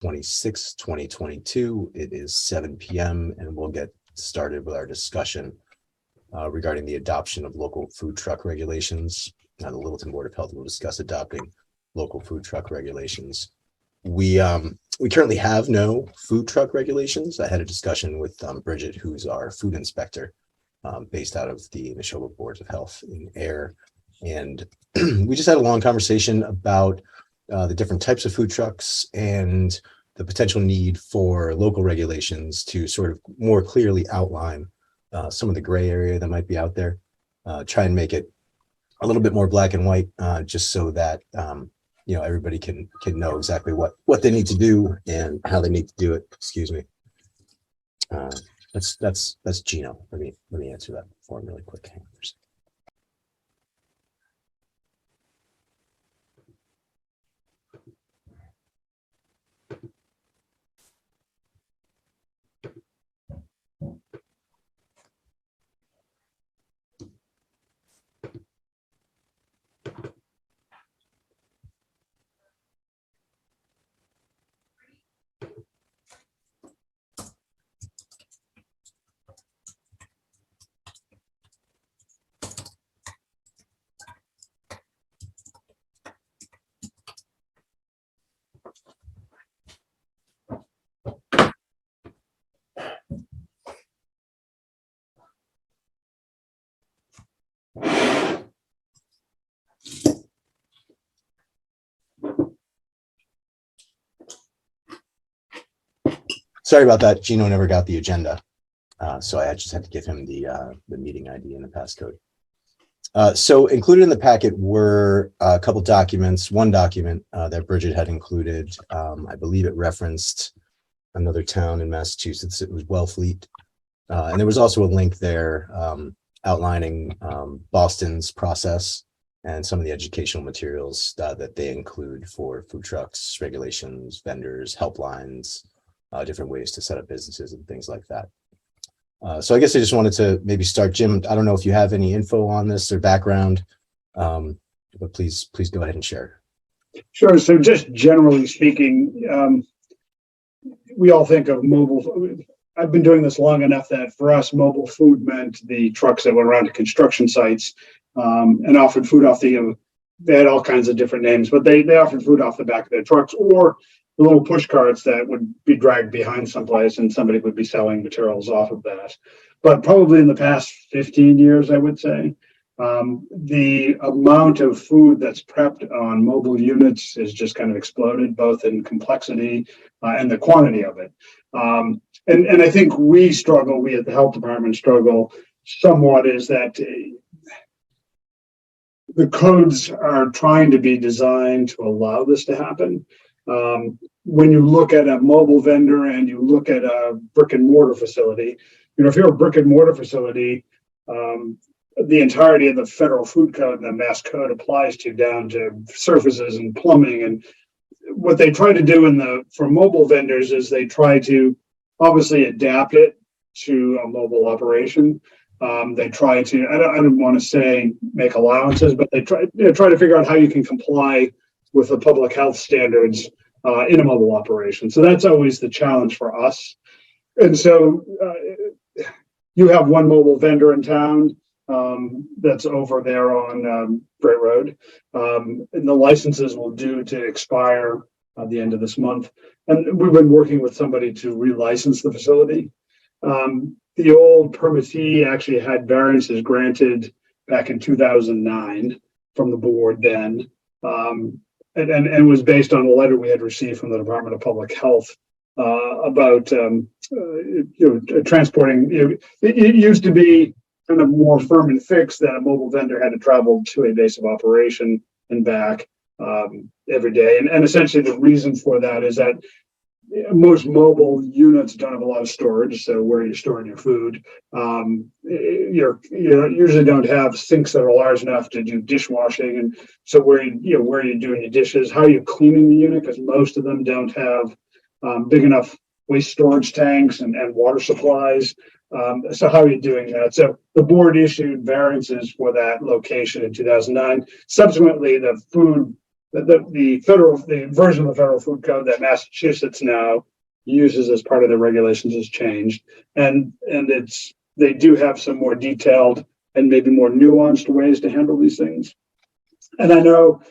26, 2022. It is 7 p.m. and we'll get started with our discussion regarding the adoption of local food truck regulations. The Littleton Board of Health will discuss adopting local food truck regulations. We currently have no food truck regulations. I had a discussion with Bridget, who's our food inspector, based out of the Neshoba Board of Health in Air. And we just had a long conversation about the different types of food trucks and the potential need for local regulations to sort of more clearly outline some of the gray area that might be out there, try and make it a little bit more black and white, just so that everybody can know exactly what they need to do and how they need to do it. Excuse me. That's Gino. Let me answer that for him really quick. Sorry about that. Gino never got the agenda, so I just had to give him the meeting ID and the passcode. So included in the packet were a couple documents. One document that Bridget had included, I believe it referenced another town in Massachusetts. It was Wellfleet, and there was also a link there outlining Boston's process and some of the educational materials that they include for food trucks, regulations, vendors, helplines, different ways to set up businesses and things like that. So I guess I just wanted to maybe start. Jim, I don't know if you have any info on this or background, but please go ahead and share. Sure. So just generally speaking, we all think of mobile. I've been doing this long enough that for us, mobile food meant the trucks that went around to construction sites and offered food off the, they had all kinds of different names, but they offered food off the back of their trucks, or the little push carts that would be dragged behind someplace and somebody would be selling materials off of that. But probably in the past 15 years, I would say, the amount of food that's prepped on mobile units has just kind of exploded, both in complexity and the quantity of it. And I think we at the health department struggle somewhat, is that the codes are trying to be designed to allow this to happen. When you look at a mobile vendor and you look at a brick and mortar facility, if you're a brick and mortar facility, the entirety of the federal food code and the mass code applies to, down to surfaces and plumbing. And what they try to do for mobile vendors is they try to obviously adapt it to a mobile operation. They try to, I don't want to say make allowances, but they try to figure out how you can comply with the public health standards in a mobile operation. So that's always the challenge for us. And so you have one mobile vendor in town that's over there on Great Road. And the licenses will due to expire at the end of this month. And we've been working with somebody to relicense the facility. The old permittee actually had variances granted back in 2009 from the board then. And was based on a letter we had received from the Department of Public Health about transporting. It used to be kind of more firm and fixed that a mobile vendor had to travel to a base of operation and back every day. And essentially the reason for that is that most mobile units don't have a lot of storage, so where you're storing your food, you usually don't have sinks that are large enough to do dishwashing, and so where you're doing your dishes, how you're cleaning the unit, because most of them don't have big enough waste storage tanks and water supplies. So how are you doing that? So the board issued variances for that location in 2009. Subsequently, the food the version of the federal food code that Massachusetts now uses as part of the regulations has changed, and they do have some more detailed and maybe more nuanced ways to handle these things. And I know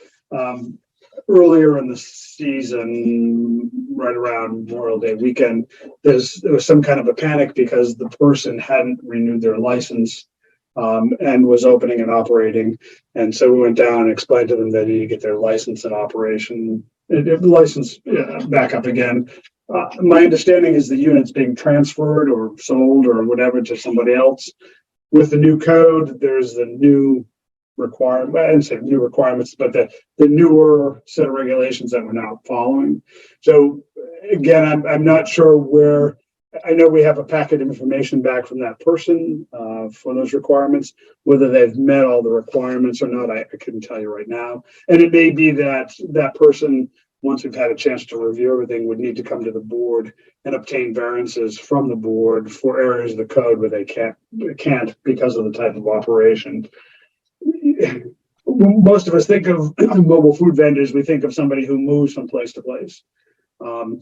earlier in the season, right around Memorial Day weekend, there was some kind of a panic because the person hadn't renewed their license and was opening and operating. And so we went down and explained to them they need to get their license and operation, license back up again. My understanding is the unit's being transferred or sold or whatever to somebody else. With the new code, there's the new requirement, I didn't say new requirements, but the newer set of regulations that we're now following. So again, I'm not sure where. I know we have a packet of information back from that person for those requirements. Whether they've met all the requirements or not, I couldn't tell you right now. And it may be that that person, once we've had a chance to review everything, would need to come to the board and obtain variances from the board for areas of the code where they can't because of the type of operation. Most of us think of mobile food vendors, we think of somebody who moves from place to place.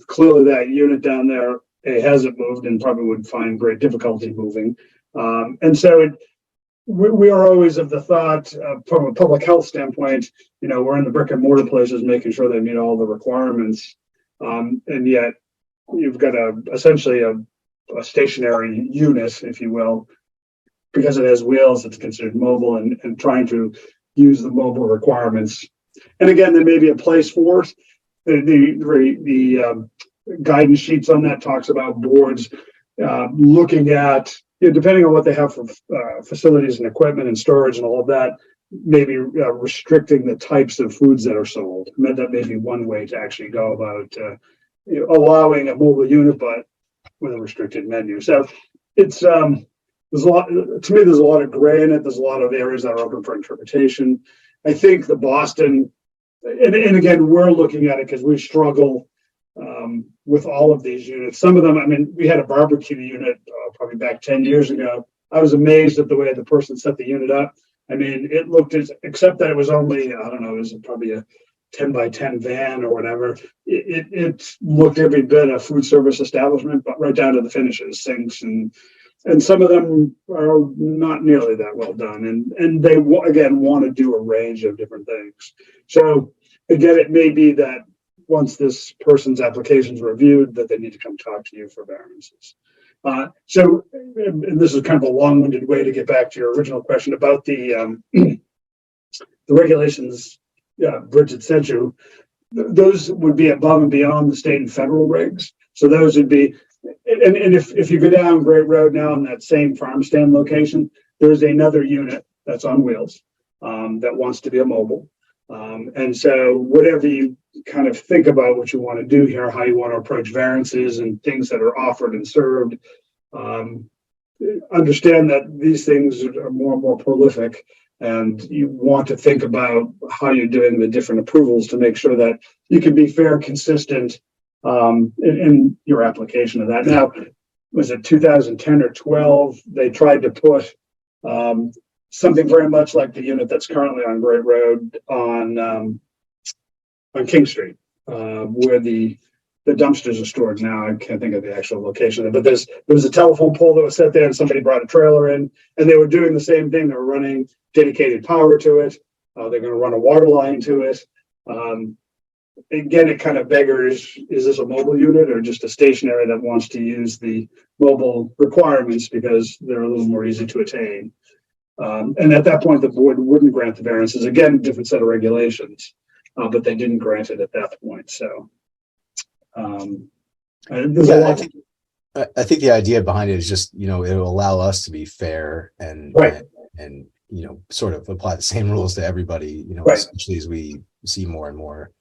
Clearly that unit down there hasn't moved and probably would find great difficulty moving. And so we are always of the thought from a public health standpoint, we're in the brick and mortar places making sure they meet all the requirements. And yet you've got essentially a stationary unit, if you will, because it has wheels, it's considered mobile, and trying to use the mobile requirements. And again, there may be a place for it. The guidance sheets on that talks about boards looking at, depending on what they have for facilities and equipment and storage and all of that, maybe restricting the types of foods that are sold. I mean, that may be one way to actually go about allowing a mobile unit, but with a restricted menu. So it's there's a lot, to me, there's a lot of gray in it. There's a lot of areas that are open for interpretation. I think the Boston, and again, we're looking at it because we struggle with all of these units. Some of them, I mean, we had a barbecue unit probably back 10 years ago. I was amazed at the way the person set the unit up. I mean, it looked except that it was only, I don't know, it was probably a 10 by 10 van or whatever. It looked every bit a food service establishment, but right down to the finishes, sinks, and some of them are not nearly that well done. And they, again, want to do a range of different things. So again, it may be that once this person's application is reviewed, that they need to come talk to you for variances. So, and this is kind of a long-winded way to get back to your original question about the regulations. Bridget sent you. Those would be above and beyond the state and federal regs. So those would be, and if you go down Great Road now in that same farm stand location, there's another unit that's on wheels that wants to be a mobile. And so whatever you kind of think about what you want to do here, how you want to approach variances and things that are offered and served, understand that these things are more and more prolific, and you want to think about how you're doing the different approvals to make sure that you can be fair, consistent in your application of that. Now, was it 2010 or 12? They tried to put something very much like the unit that's currently on Great Road on King Street, where the dumpsters are stored now. I can't think of the actual location, but there was a telephone pole that was set there, and somebody brought a trailer in, and they were doing the same thing. They were running dedicated power to it. They're going to run a water line to it. Again, it kind of beggars, is this a mobile unit or just a stationary that wants to use the mobile requirements because they're a little more easy to attain? And at that point, the board wouldn't grant the variances. Again, different set of regulations, but they didn't grant it at that point. So there's a lot. I think the idea behind it is just, it'll allow us to be fair and right. and sort of apply the same rules to everybody, right. Especially as we see more and more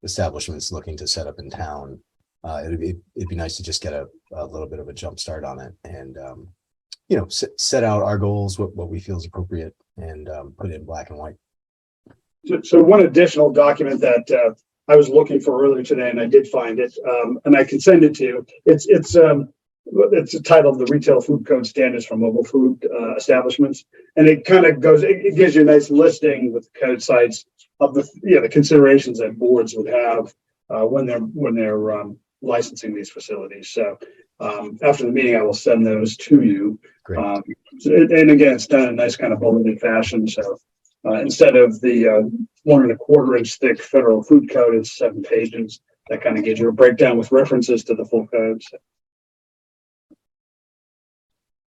establishments looking to set up in town. It'd be nice to just get a little bit of a jump start on it and, set out our goals, what we feel is appropriate, and put it in black and white. So one additional document that I was looking for earlier today, and I did find it, and I can send it to you. It's titled "The Retail Food Code Standards for Mobile Food Establishments," and it kind of goes. It gives you a nice listing with the code sites of the considerations that boards would have when they're licensing these facilities. So after the meeting, I will send those to you. Great. And again, it's done in a nice kind of bulleted fashion. So instead of the 1 1/4 inch thick federal food code, it's 7 pages. That kind of gives you a breakdown with references to the full codes.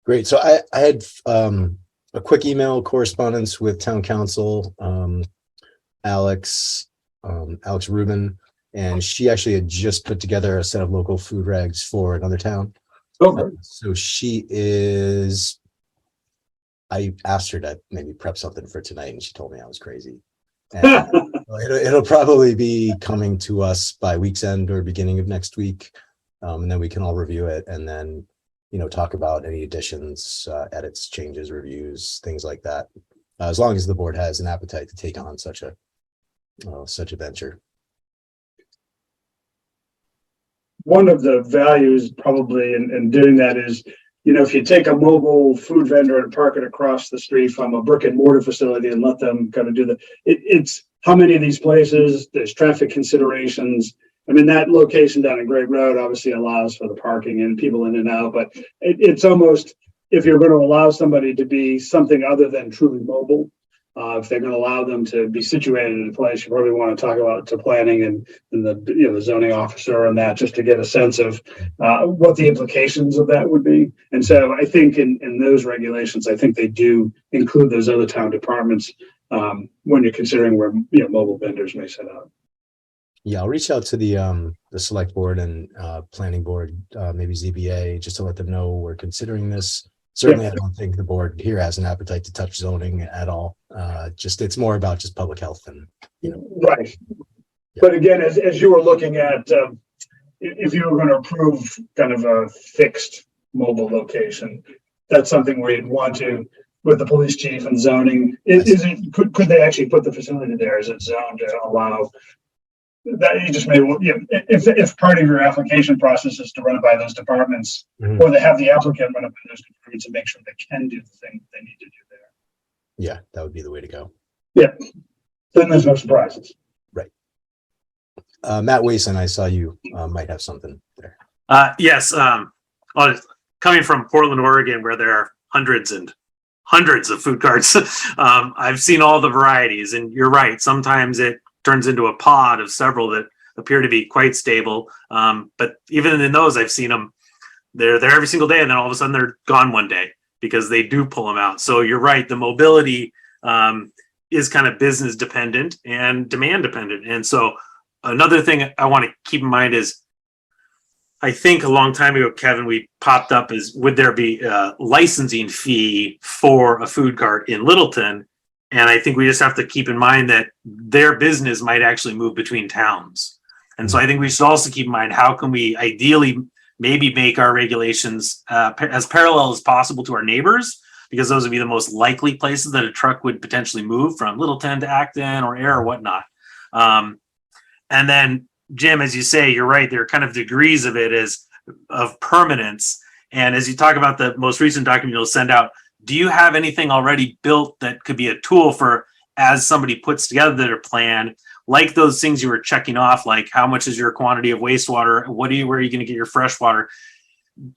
Great. So I had a quick email correspondence with town council, Alex Rubin, and she actually had just put together a set of local food regs for another town. So I asked her to maybe prep something for tonight, and she told me I was crazy. And it'll probably be coming to us by week's end or beginning of next week. And then we can all review it and then, talk about any additions, edits, changes, reviews, things like that. As long as the board has an appetite to take on such a venture. One of the values probably in doing that is, if you take a mobile food vendor and park it across the street from a brick and mortar facility and let them kind of it's how many of these places, there's traffic considerations. I mean, that location down at Great Road obviously allows for the parking and people in and out, but it's almost, if you're going to allow somebody to be something other than truly mobile, if they're going to allow them to be situated in a place, you probably want to talk about to planning and the zoning officer and that, just to get a sense of what the implications of that would be. And so I think in those regulations, I think they do include those other town departments when you're considering where mobile vendors may set up. Yeah, I'll reach out to the select board and planning board, maybe ZBA, just to let them know we're considering this. Certainly, I don't think the board here has an appetite to touch zoning at all. It's more about just public health and, Right. Yeah. But again, as you were looking at, if you were going to approve kind of a fixed mobile location, that's something where you'd want to, with the police chief and zoning, could they actually put the facility there? Is it zoned to allow that? You just may, if part of your application process is to run it by those departments, or they have the applicant run it by those departments and make sure they can do the thing they need to do there. Yeah, that would be the way to go. Yeah, then there's no surprises. Right. Matt Wason, I saw you might have something there. Yes. Coming from Portland, Oregon, where there are hundreds and hundreds of food carts, I've seen all the varieties, and you're right. Sometimes it turns into a pod of several that appear to be quite stable. But even in those, I've seen them, they're there every single day, and then all of a sudden they're gone one day because they do pull them out. So you're right. The mobility is kind of business dependent and demand dependent. And so another thing I want to keep in mind is, I think a long time ago, Kevin, we popped up is, would there be a licensing fee for a food cart in Littleton? And I think we just have to keep in mind that their business might actually move between towns. And so I think we should also keep in mind, how can we ideally maybe make our regulations as parallel as possible to our neighbors, because those would be the most likely places that a truck would potentially move from, Littleton to Acton or Air or whatnot. And then, Jim, as you say, you're right, there are kind of degrees of it of permanence. And as you talk about the most recent document you'll send out, do you have anything already built that could be a tool for, as somebody puts together their plan, like those things you were checking off, like how much is your quantity of wastewater? Where are you going to get your fresh water?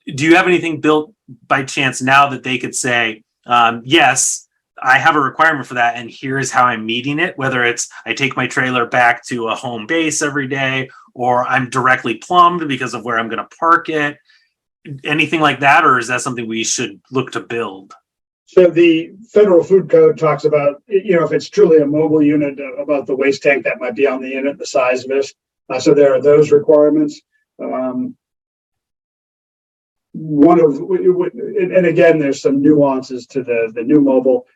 Do you have anything built by chance now that they could say, yes, I have a requirement for that, and here's how I'm meeting it, whether it's I take my trailer back to a home base every day, or I'm directly plumbed because of where I'm going to park it, anything like that? Or is that something we should look to build? So the federal food code talks about, if it's truly a mobile unit, about the waste tank that might be on the unit, the size of it. So there are those requirements. And again, there's some nuances to the new mobile.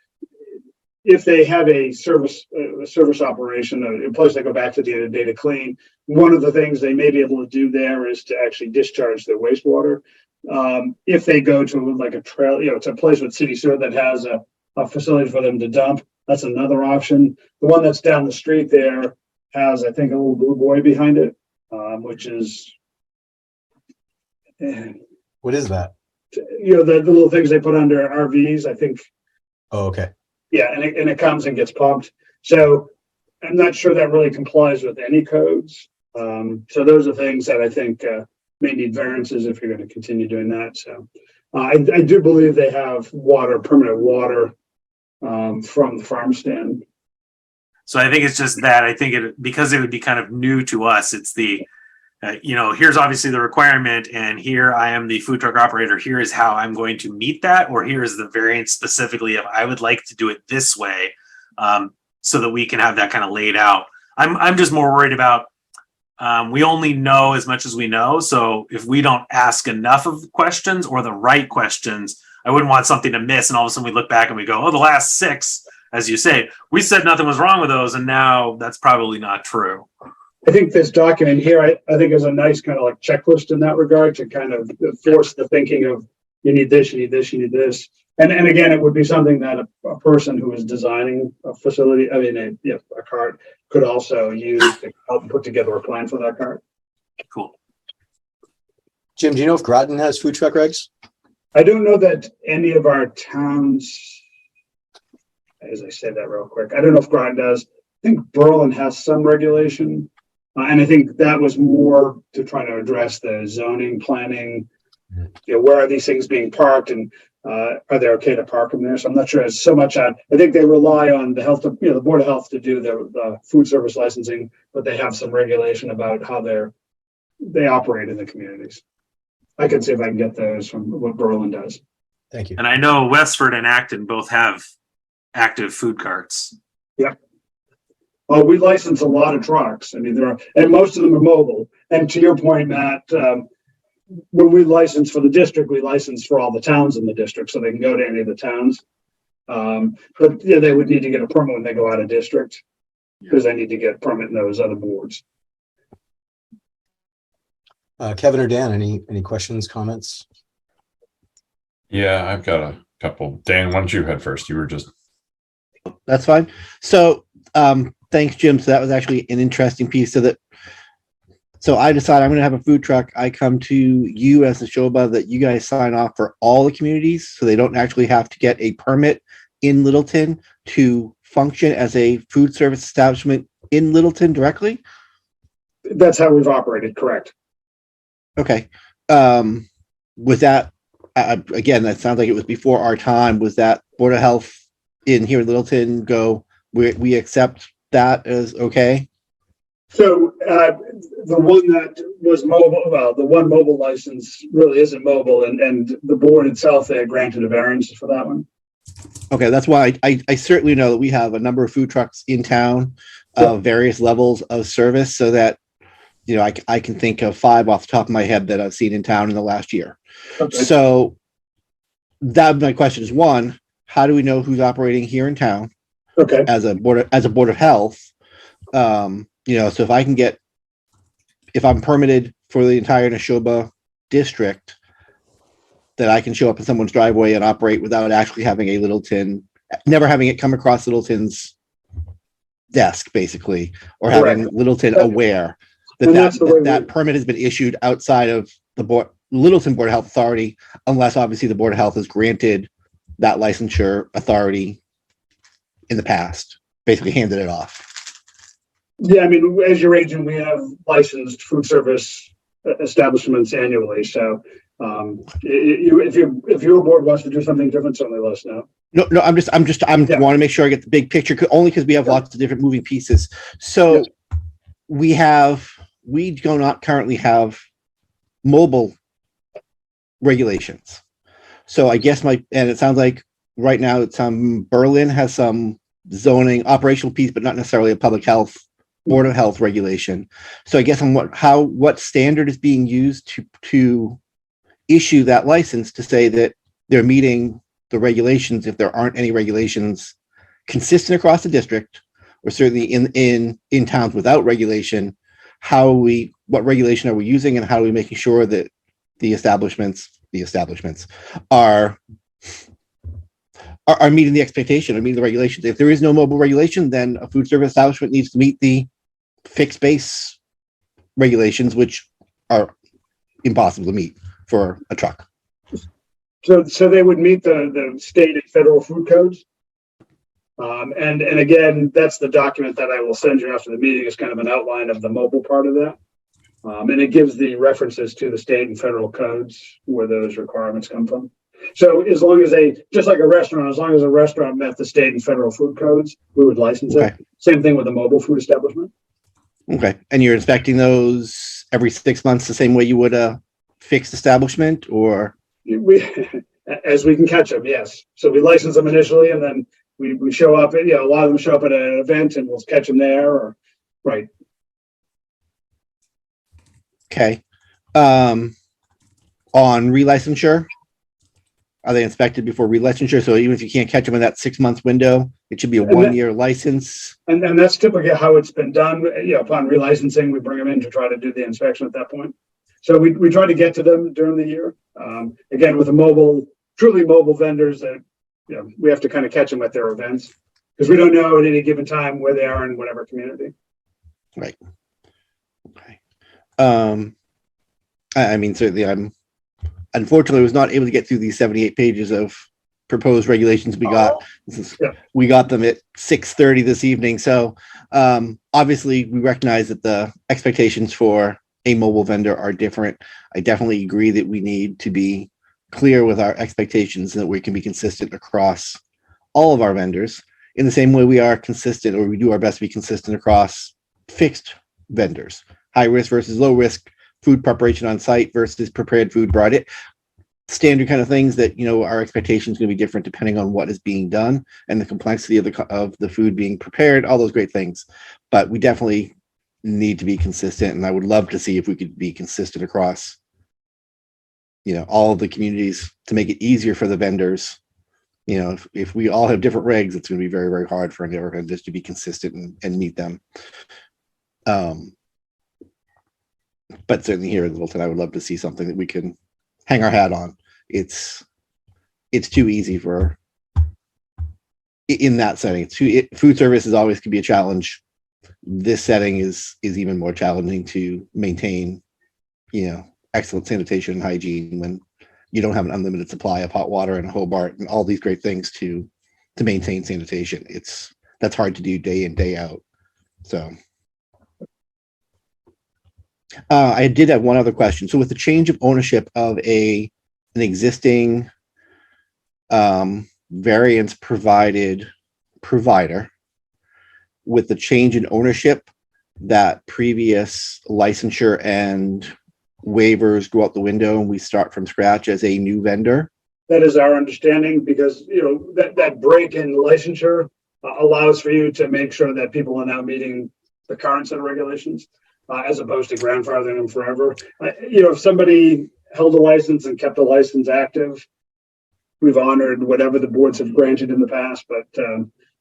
If they have a service operation, a place they go back to the day to clean, one of the things they may be able to do there is to actually discharge their wastewater. If they go to like a trail, it's a place with city sewer that has a facility for them to dump, that's another option. The one that's down the street there has, I think, a little blue boy behind it, which is. What is that? The little things they put under RVs, I think. Oh, okay. Yeah, and it comes and gets pumped. So I'm not sure that really complies with any codes. So those are things that I think may need variances if you're going to continue doing that. So I do believe they have permanent water from the farm stand. So I think it's just that I think because it would be kind of new to us. It's the, here's obviously the requirement, and here I am the food truck operator. Here is how I'm going to meet that, or here is the variance specifically if I would like to do it this way, so that we can have that kind of laid out. I'm just more worried about we only know as much as we know. So if we don't ask enough of questions or the right questions, I wouldn't want something to miss. And all of a sudden we look back and we go, oh, the last 6. As you say, we said nothing was wrong with those, and now that's probably not true. I think this document here, I think is a nice kind of like checklist in that regard to kind of force the thinking of you need this, you need this, you need this. And again, it would be something that a person who is designing a facility, a cart, could also use to help put together a plan for that cart. Cool. Jim, do you know if Groton has food truck regs? I don't know that any of our towns, as I said that real quick, I don't know if Groton does. I think Berlin has some regulation. And I think that was more to try to address the zoning planning, where are these things being parked, and are they okay to park them there? So I'm not sure it's so much on, I think they rely on the health, the Board of Health to do the food service licensing, but they have some regulation about how they operate in the communities. I can see if I can get those from what Berlin does. Thank you. And I know Westford and Acton both have active food carts. Yep. Well, we license a lot of trucks. I mean, and most of them are mobile. And to your point, Matt, when we license for the district, we license for all the towns in the district, so they can go to any of the towns. But they would need to get a permit when they go out of district, because they need to get a permit in those other boards. Kevin or Dan, any questions, comments? Yeah, I've got a couple. Dan, why don't you head first? You were just. That's fine. So thanks, Jim. So that was actually an interesting piece. So I decide I'm going to have a food truck. I come to you as the Neshoba that you guys sign off for all the communities, so they don't actually have to get a permit in Littleton to function as a food service establishment in Littleton directly. That's how we've operated, correct? Okay. Was that again? That sounds like it was before our time. Was that Board of Health in here in Littleton go? We accept that as okay. So the one that was mobile, well, the one mobile license really isn't mobile, and the board itself, they granted a variance for that one. Okay, that's why I certainly know that we have a number of food trucks in town of various levels of service, so that I can think of 5 off the top of my head that I've seen in town in the last year. Okay. So that my question is, one, how do we know who's operating here in town? Okay. As a board of health, so if I'm permitted for the entire Neshoba district, that I can show up in someone's driveway and operate without actually having a Littleton, never having it come across Littleton's desk, basically, or having Littleton aware that permit has been issued outside of the Littleton Board of Health Authority, unless obviously the Board of Health has granted that licensure authority in the past, basically handed it off. Yeah, I mean, as your agent, we have licensed food service establishments annually. So if your board wants to do something different, certainly let us know. No, I want to make sure I get the big picture, only because we have lots of different moving pieces. So we do not currently have mobile regulations. So I guess and it sounds like right now Berlin has some zoning operational piece, but not necessarily a public health Board of Health regulation. So I guess what standard is being used to issue that license to say that they're meeting the regulations, if there aren't any regulations consistent across the district, or certainly in towns without regulation, what regulation are we using, and how are we making sure that the establishments are meeting the expectation, or meeting the regulations. If there is no mobile regulation, then a food service establishment needs to meet the fixed base regulations, which are impossible to meet for a truck. So they would meet the state and federal food codes? And again, that's the document that I will send you after the meeting, is kind of an outline of the mobile part of that. And it gives the references to the state and federal codes where those requirements come from. So as long as just like a restaurant, as long as a restaurant met the state and federal food codes, we would license Okay. it. Same thing with a mobile food establishment. Okay. And you're inspecting those every 6 months the same way you would a fixed establishment, or? As we can catch them, yes. So we license them initially, and then we show up, a lot of them show up at an event and we'll catch them there, or, right. Okay. On relicensure, are they inspected before relicensure? So even if you can't catch them in that 6 month window, it should be a And that- 1 year license. And that's typically how it's been done. Upon relicensing, we bring them in to try to do the inspection at that point. So we try to get to them during the year. Again, with the truly mobile vendors that, we have to kind of catch them at their events, because we don't know at any given time where they are in whatever community. Right. Okay. I mean, certainly unfortunately was not able to get through these 78 pages of proposed regulations we got. Yeah. We got them at 6:30 this evening. So obviously we recognize that the expectations for a mobile vendor are different. I definitely agree that we need to be clear with our expectations and that we can be consistent across all of our vendors in the same way we are consistent, or we do our best to be consistent across fixed vendors, high risk versus low risk, food preparation on site versus prepared food brought it. Standard kind of things that, our expectations going to be different depending on what is being done and the complexity of the food being prepared, all those great things. But we definitely need to be consistent, and I would love to see if we could be consistent across all of the communities to make it easier for the vendors. If we all have different regs, it's going to be very, very hard for our vendors to be consistent and meet them. But certainly here in Littleton, I would love to see something that we can hang our hat on. It's too easy in that setting. Food service is always can be a challenge. This setting is even more challenging to maintain, excellent sanitation and hygiene when you don't have an unlimited supply of hot water and Hobart and all these great things to maintain sanitation. That's hard to do day in, day out. So I did have one other question. So with the change of ownership of an existing variance provided provider, with the change in ownership, that previous licensure and waivers go out the window and we start from scratch as a new vendor? That is our understanding, because, that break in licensure allows for you to make sure that people are now meeting the current set of regulations, as opposed to grandfathering them forever. If somebody held a license and kept a license active, we've honored whatever the boards have granted in the past. But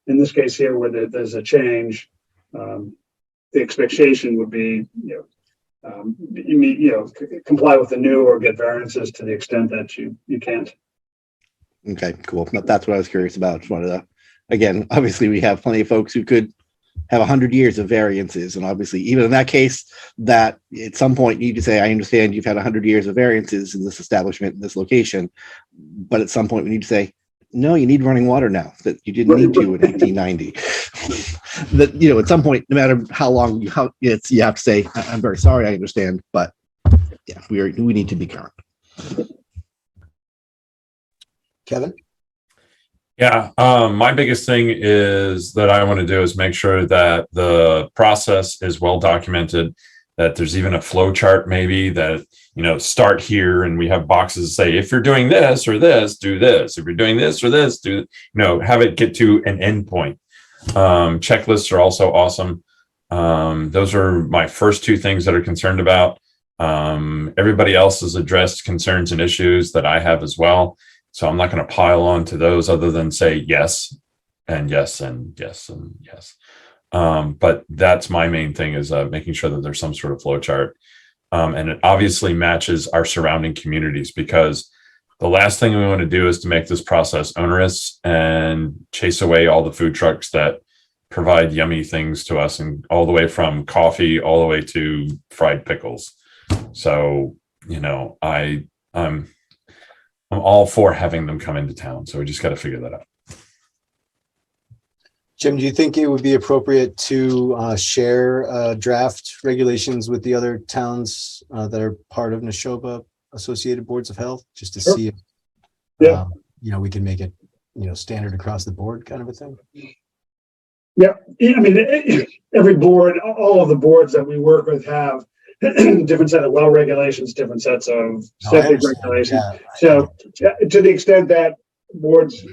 in this case here, where there's a change, the expectation would be, comply with the new or get variances to the extent that you can't. Okay, cool. That's what I was curious about. Just wanted to, again, obviously we have plenty of folks who could have 100 years of variances. And obviously, even in that case, that at some point you need to say, I understand you've had 100 years of variances in this establishment, in this location. But at some point we need to say, no, you need running water now that you didn't need to in 1890. That, at some point, no matter how long you have to say, I'm very sorry, I understand, but yeah, we need to be current. Kevin? Yeah, my biggest thing is that I want to do is make sure that the process is well documented, that there's even a flow chart maybe that, start here and we have boxes that say, if you're doing this or this, do this. If you're doing this or this, do, have it get to an end point. Checklists are also awesome. Those are my first two things that are concerned about. Everybody else has addressed concerns and issues that I have as well. So I'm not going to pile on to those other than say yes and yes and yes and yes. But that's my main thing, is making sure that there's some sort of flow chart. And it obviously matches our surrounding communities, because the last thing we want to do is to make this process onerous and chase away all the food trucks that provide yummy things to us, and all the way from coffee all the way to fried pickles. So, I'm all for having them come into town. So we just got to figure that out. Jim, do you think it would be appropriate to share draft regulations with the other towns that are part of Neshoba Associated Boards of Health, just to Sure. see if Yeah. we can make it standard across the board kind of a thing? Yeah, I mean, every board, all of the boards that we work with have different set of well regulations, different sets of No, I septic understand. regulations. Yeah. So to the extent that boards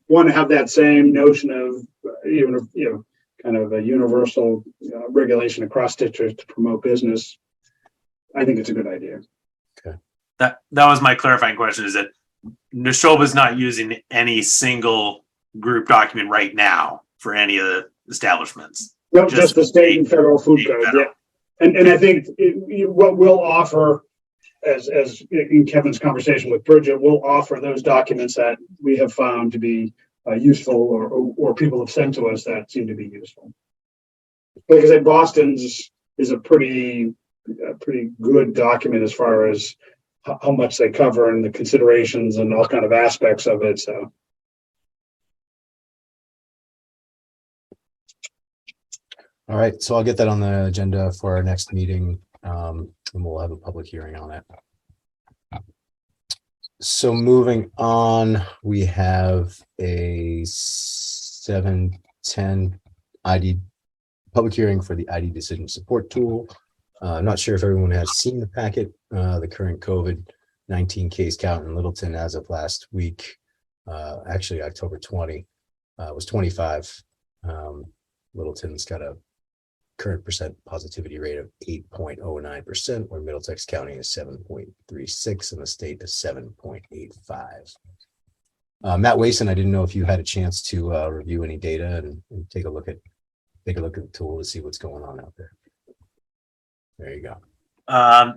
want to have that same notion of kind of a universal regulation across districts to promote business, I think it's a good idea. That was my clarifying question, is that Neshoba is not using any single group document right now for any of the establishments. No, Just just the state and federal food state and code, federal. yeah. And I think what we'll offer, as in Kevin's conversation with Bridget, we'll offer those documents that we have found to be useful or people have sent to us that seem to be useful. Like I said, Boston's is a pretty good document as far as how much they cover and the considerations and all kind of aspects of it. So. All right, so I'll get that on the agenda for our next meeting, and we'll have a public hearing on that. So moving on, we have a 7:10 ID public hearing for the ID decision support tool. I'm not sure if everyone has seen the packet. The current COVID-19 case count in Littleton as of last week, actually October 20, was 25. Littleton's got a current percent positivity rate of 8.09%, where Middlesex County is 7.36 and the state is 7.85. Matt Wason, I didn't know if you had a chance to review any data and take a look at the tool to see what's going on out there. There you go.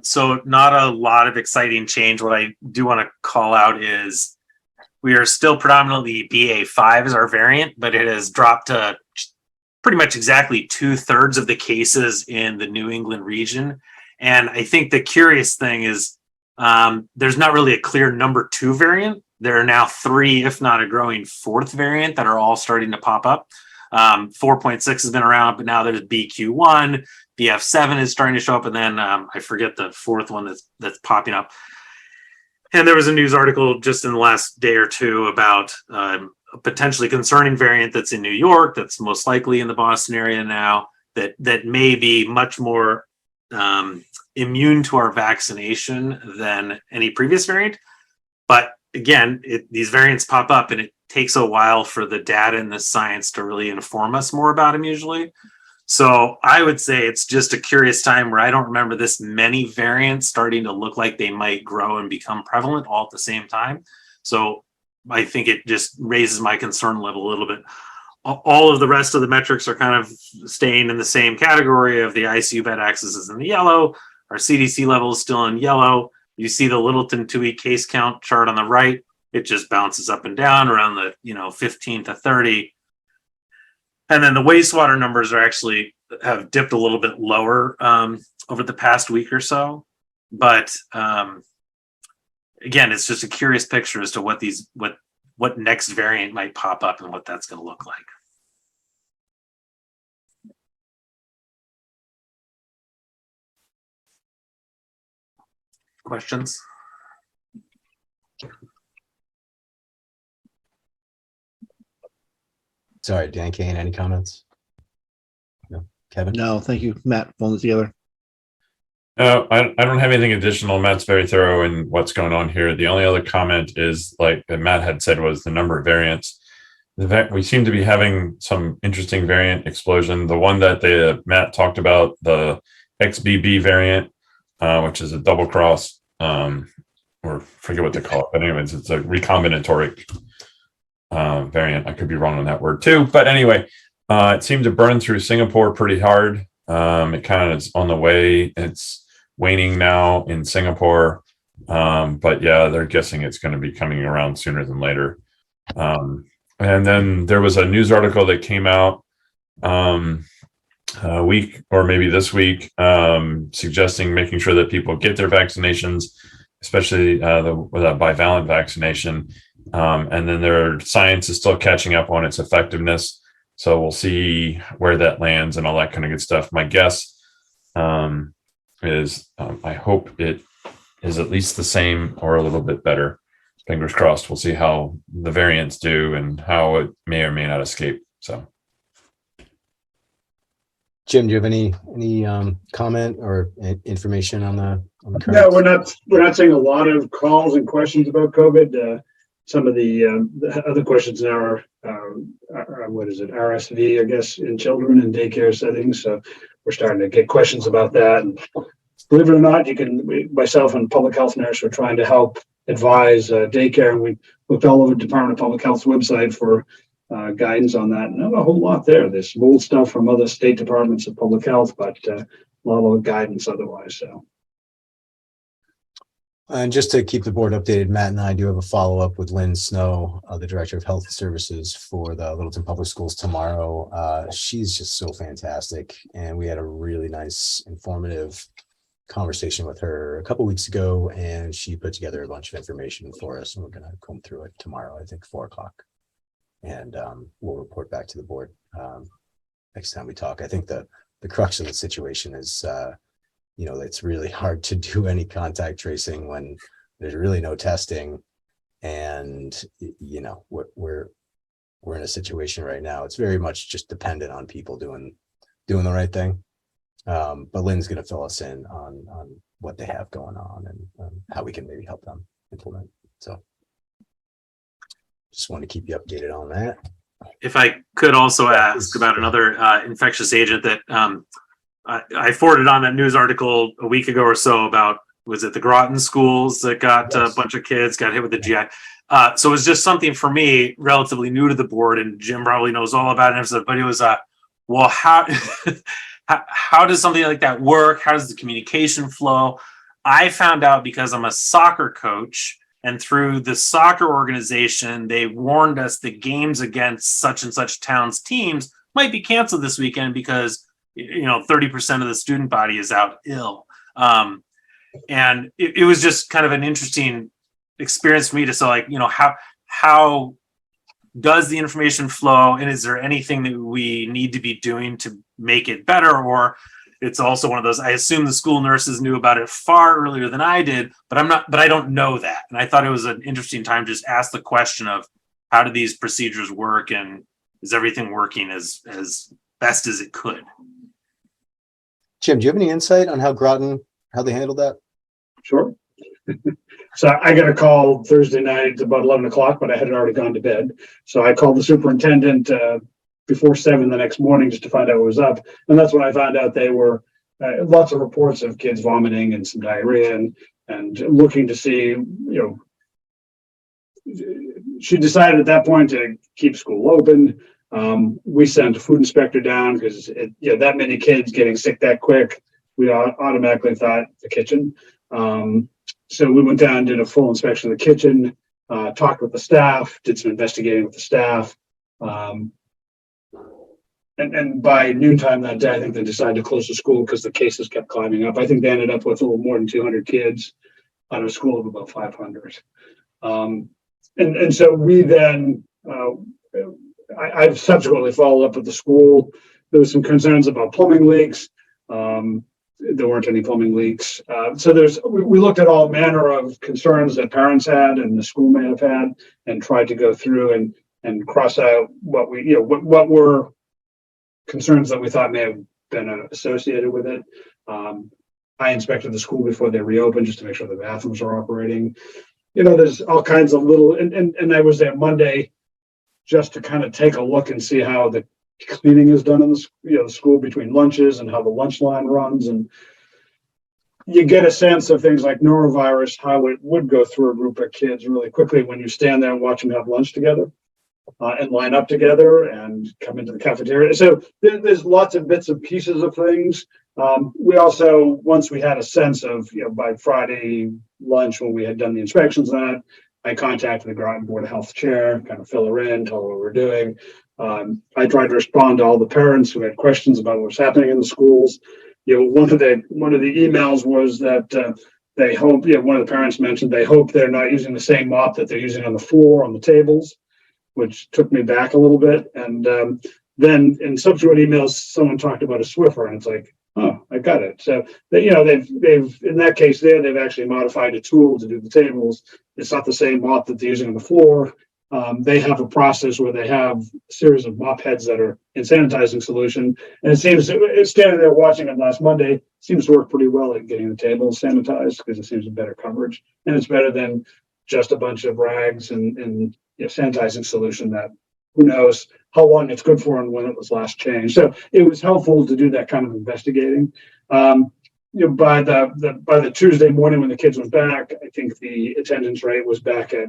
So not a lot of exciting change. What I do want to call out is we are still predominantly BA5 as our variant, but it has dropped to pretty much exactly 2/3 of the cases in the New England region. And I think the curious thing is there's not really a clear number 2 variant. There are now 3, if not a growing 4th variant, that are all starting to pop up. 4.6 has been around, but now there's BQ1, BF7 is starting to show up, and then I forget the 4th one that's popping up. And there was a news article just in the last day or two about a potentially concerning variant that's in New York, that's most likely in the Boston area now, that may be much more immune to our vaccination than any previous variant. But again, these variants pop up and it takes a while for the data and the science to really inform us more about them usually. So I would say it's just a curious time where I don't remember this many variants starting to look like they might grow and become prevalent all at the same time. So I think it just raises my concern level a little bit. All of the rest of the metrics are kind of staying in the same category of the ICU bed access is in the yellow. Our CDC level is still in yellow. You see the Littleton 2-week case count chart on the right. It just bounces up and down around the 15 to 30. And then the wastewater numbers have dipped a little bit lower over the past week or so. But again, it's just a curious picture as to what next variant might pop up and what that's going to look like. Questions? Sorry, Dan Kane, any comments? No, Kevin? No, thank you, Matt, pulling this together. No, I don't have anything additional. Matt's very thorough in what's going on here. The only other comment is, like Matt had said, was the number of variants. We seem to be having some interesting variant explosion. The one that Matt talked about, the XBB variant, which is a double cross, or forget what they call it, but anyways, it's a recombinatory variant. I could be wrong on that word too, but anyway, it seemed to burn through Singapore pretty hard. It kind of is on the way. It's waning now in Singapore, but yeah, they're guessing it's going to be coming around sooner than later. And then there was a news article that came out a week or maybe this week, suggesting making sure that people get their vaccinations, especially the bivalent vaccination. And then their science is still catching up on its effectiveness. So we'll see where that lands and all that kind of good stuff. My guess is I hope it is at least the same or a little bit better. Fingers crossed. We'll see how the variants do and how it may or may not escape. So, Jim, do you have any comment or information on the No, current? we're not seeing a lot of calls and questions about COVID. Some of the other questions now are what is it, RSV, I guess, in children in daycare settings. So we're starting to get questions about that. And believe it or not, myself and public health nurse are trying to help advise daycare. And we looked all over Department of Public Health's website for guidance on that. Not a whole lot there. There's some old stuff from other state departments of public health, but a lot of guidance otherwise. So. And just to keep the board updated, Matt and I do have a follow-up with Lynn Snow, the Director of Health Services for the Littleton Public Schools tomorrow. She's just so fantastic. And we had a really nice, informative conversation with her a couple weeks ago, and she put together a bunch of information for us. And we're going to comb through it tomorrow, I think 4:00. And we'll report back to the board next time we talk. I think the crux of the situation is it's really hard to do any contact tracing when there's really no testing. And, we're in a situation right now. It's very much just dependent on people doing the right thing. But Lynn's going to fill us in on what they have going on and how we can maybe help them implement. So just want to keep you updated on that. If I could also ask about another infectious agent that I forwarded on that news article a week ago or so about, was it the Groton schools that got a bunch of kids got hit with the GI? So it was just something for me, relatively new to the board, and Jim probably knows all about it. But it was, well, how does something like that work? How does the communication flow? I found out because I'm a soccer coach, and through the soccer organization, they warned us that games against such and such town's teams might be canceled this weekend because 30% of the student body is out ill. And it was just kind of an interesting experience for me to say, how does the information flow? And is there anything that we need to be doing to make it better? Or it's also one of those, I assume the school nurses knew about it far earlier than I did, but I don't know that. And I thought it was an interesting time to just ask the question of how do these procedures work, and is everything working as best as it could? Jim, do you have any insight on how they handled that? Sure. So I got a call Thursday night about 11 o'clock, but I had already gone to bed. So I called the superintendent before 7 the next morning just to find out what was up. And that's when I found out they were lots of reports of kids vomiting and some diarrhea and looking to see, she decided at that point to keep school open. We sent a food inspector down because that many kids getting sick that quick, we automatically thought the kitchen. So we went down, did a full inspection of the kitchen, talked with the staff, did some investigating with the staff. And by noontime that day, I think they decided to close the school because the cases kept climbing up. I think they ended up with a little more than 200 kids out of a school of about 500. And so we then, I've subsequently followed up with the school. There was some concerns about plumbing leaks. There weren't any plumbing leaks. So we looked at all manner of concerns that parents had and the school may have had, and tried to go through and cross out what were concerns that we thought may have been associated with it. I inspected the school before they reopened just to make sure the bathrooms are operating. There's all kinds of little, and I was there Monday just to kind of take a look and see how the cleaning is done in the school between lunches and how the lunch line runs. And you get a sense of things like norovirus, how it would go through a group of kids really quickly when you stand there and watch them have lunch together and line up together and come into the cafeteria. So there's lots of bits and pieces of things. We also, once we had a sense of, by Friday lunch when we had done the inspections on it, I contacted the Groton Board of Health chair, kind of fill her in, tell her what we're doing. I tried to respond to all the parents who had questions about what's happening in the schools. One of the emails was that they hope, one of the parents mentioned they hope they're not using the same mop that they're using on the floor, on the tables, which took me back a little bit. And then in subsequent emails, someone talked about a Swiffer, and it's like, oh, I got it. So they, they've in that case there, they've actually modified a tool to do the tables. It's not the same mop that they're using on the floor. They have a process where they have a series of mop heads that are in sanitizing solution, and it seems standing there watching it last Monday seems to work pretty well at getting the tables sanitized because it seems a better coverage, and it's better than just a bunch of rags and sanitizing solution that who knows how long it's good for and when it was last changed. So it was helpful to do that kind of investigating. By the Tuesday morning when the kids went back, I think the attendance rate was back at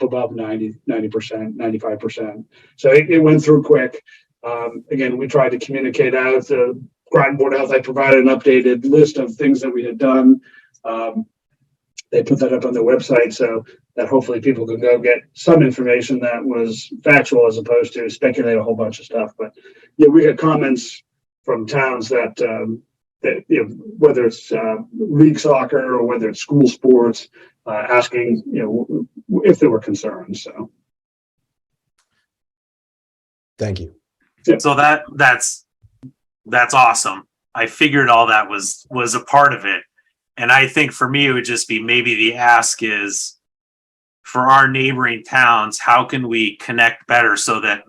above 90%, 95%. So it went through quick. Again, we tried to communicate out the Groton Board of Health. I provided an updated list of things that we had done. They put that up on their website so that hopefully people could go get some information that was factual as opposed to speculate a whole bunch of stuff. But we got comments from towns that whether it's league soccer or whether it's school sports, asking if there were concerns. So Thank you. So that's awesome. I figured all that was a part of it. And I think for me, it would just be maybe the ask is for our neighboring towns, how can we connect better so that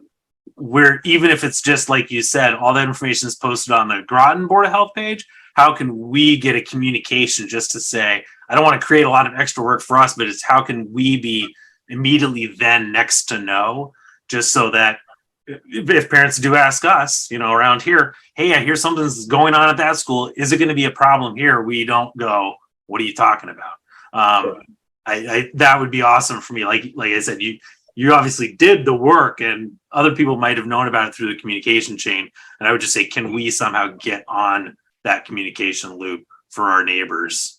even if it's just like you said, all that information is posted on the Groton Board of Health page, how can we get a communication just to say, I don't want to create a lot of extra work for us, but it's how can we be immediately then next to know, just so that if parents do ask us, around here, hey, I hear something's going on at that school. Is it going to be a problem here? We don't go, what are you talking about? Sure. That would be awesome for me. Like I said, you obviously did the work and other people might have known about it through the communication chain. And I would just say, can we somehow get on that communication loop for our neighbors?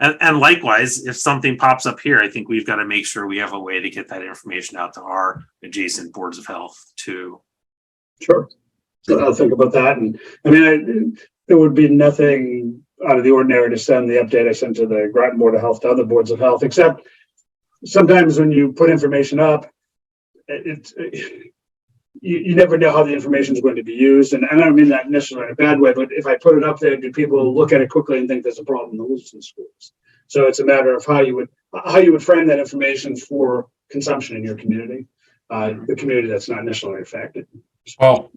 And likewise, if something pops up here, I think we've got to make sure we have a way to get that information out to our adjacent boards of health too. Sure. So I'll think about that. And I mean, there would be nothing out of the ordinary to send the update I sent to the Groton Board of Health to other boards of health, except sometimes when you put information up, you never know how the information is going to be used. And I don't mean that necessarily in a bad way, but if I put it up there, do people look at it quickly and think there's a problem in the Wilson schools? So it's a matter of how you would frame that information for consumption in your community, the community that's not necessarily affected. Well,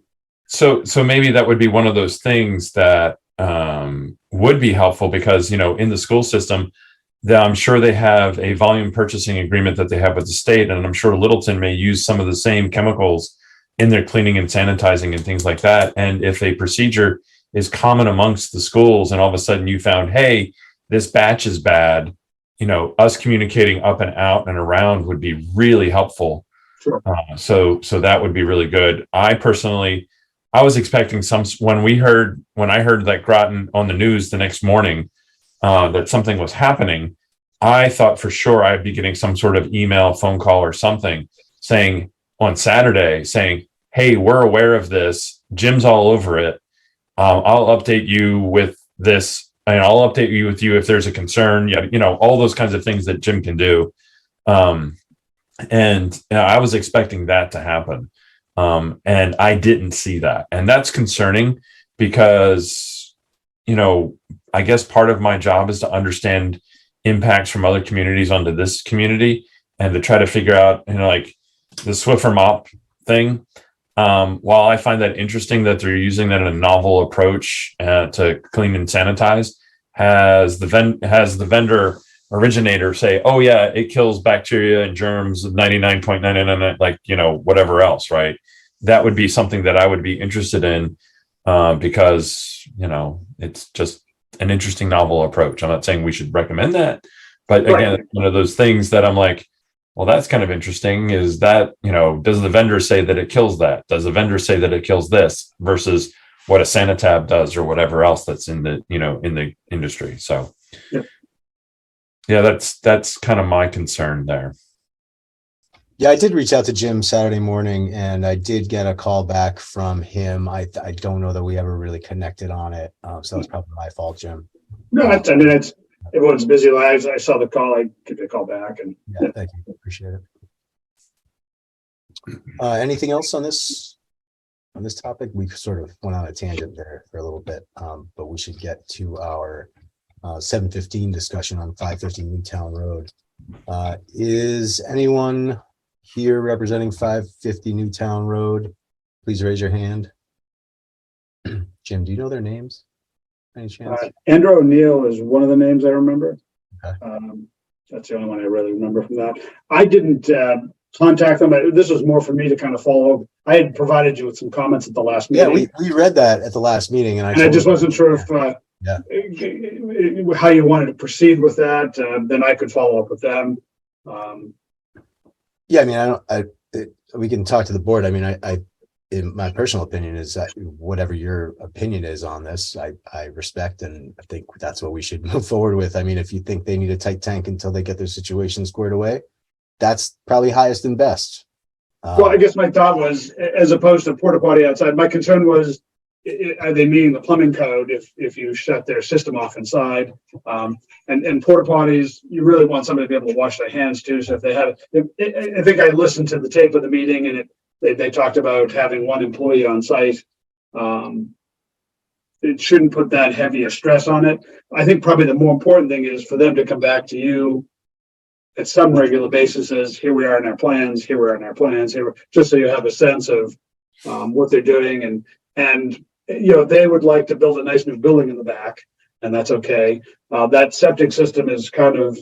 so maybe that would be one of those things that would be helpful because, in the school system, I'm sure they have a volume purchasing agreement that they have with the state, and I'm sure Littleton may use some of the same chemicals in their cleaning and sanitizing and things like that. And if a procedure is common amongst the schools and all of a sudden you found, hey, this batch is bad, us communicating up and out and around would be really helpful. Sure. So that would be really good. I was expecting when I heard that Groton on the news the next morning, that something was happening, I thought for sure I'd be getting some sort of email, phone call or something saying on Saturday saying, hey, we're aware of this. Jim's all over it. I'll update you with this and I'll update you with you if there's a concern. All those kinds of things that Jim can do. And I was expecting that to happen. And I didn't see that. And that's concerning because, I guess part of my job is to understand impacts from other communities onto this community and to try to figure out, like the Swiffer mop thing. While I find that interesting that they're using that in a novel approach to clean and sanitize, has the vendor originator say, oh yeah, it kills bacteria and germs 99.999, like, whatever else, right? That would be something that I would be interested in because, it's just an interesting novel approach. I'm not saying we should recommend that, but again, Right. It's one of those things that I'm like, well, that's kind of interesting. Is that, does the vendor say that it kills that? Does the vendor say that it kills this versus what a Sanitab does or whatever else that's in the, in the industry? So yeah, that's kind of my concern there. Yeah, I did reach out to Jim Saturday morning and I did get a call back from him. I don't know that we ever really connected on it. So it's probably my fault, Jim. No, it's everyone's busy lives. I saw the call. I give the call back and Yeah, thank you. Appreciate it. Anything else on this on this topic. We sort of went on a tangent there for a little bit, but we should get to our 7:15 discussion on 550 Newtown Road. Is anyone here representing 550 Newtown Road? Please raise your hand. Jim, do you know their names? Any chance? Andrew O'Neill is one of the names I remember. Okay. That's the only one I really remember from that. I didn't contact them. This was more for me to kind of follow. I had provided you with some comments at the last Yeah, meeting. we read that at the last meeting, and I told just them- wasn't sure if how you wanted to proceed with that. Then I could follow up with them. Yeah, I mean, we can talk to the board. I mean, in my personal opinion is that whatever your opinion is on this, I respect, and I think that's what we should move forward with. I mean, if you think they need a tight tank until they get their situation squared away, that's probably highest and best. Well, I guess my thought was, as opposed to porta potty outside, my concern was, are they meeting the plumbing code if you shut their system off inside? And porta potties, you really want somebody to be able to wash their hands too. So if they had, I think I listened to the tape of the meeting, and they talked about having one employee on site. It shouldn't put that heavy a stress on it. I think probably the more important thing is for them to come back to you at some regular basis as, here we are in our plans, here we are in our plans, here, just so you have a sense of what they're doing. And you know, they would like to build a nice new building in the back, and that's okay. That septic system is kind of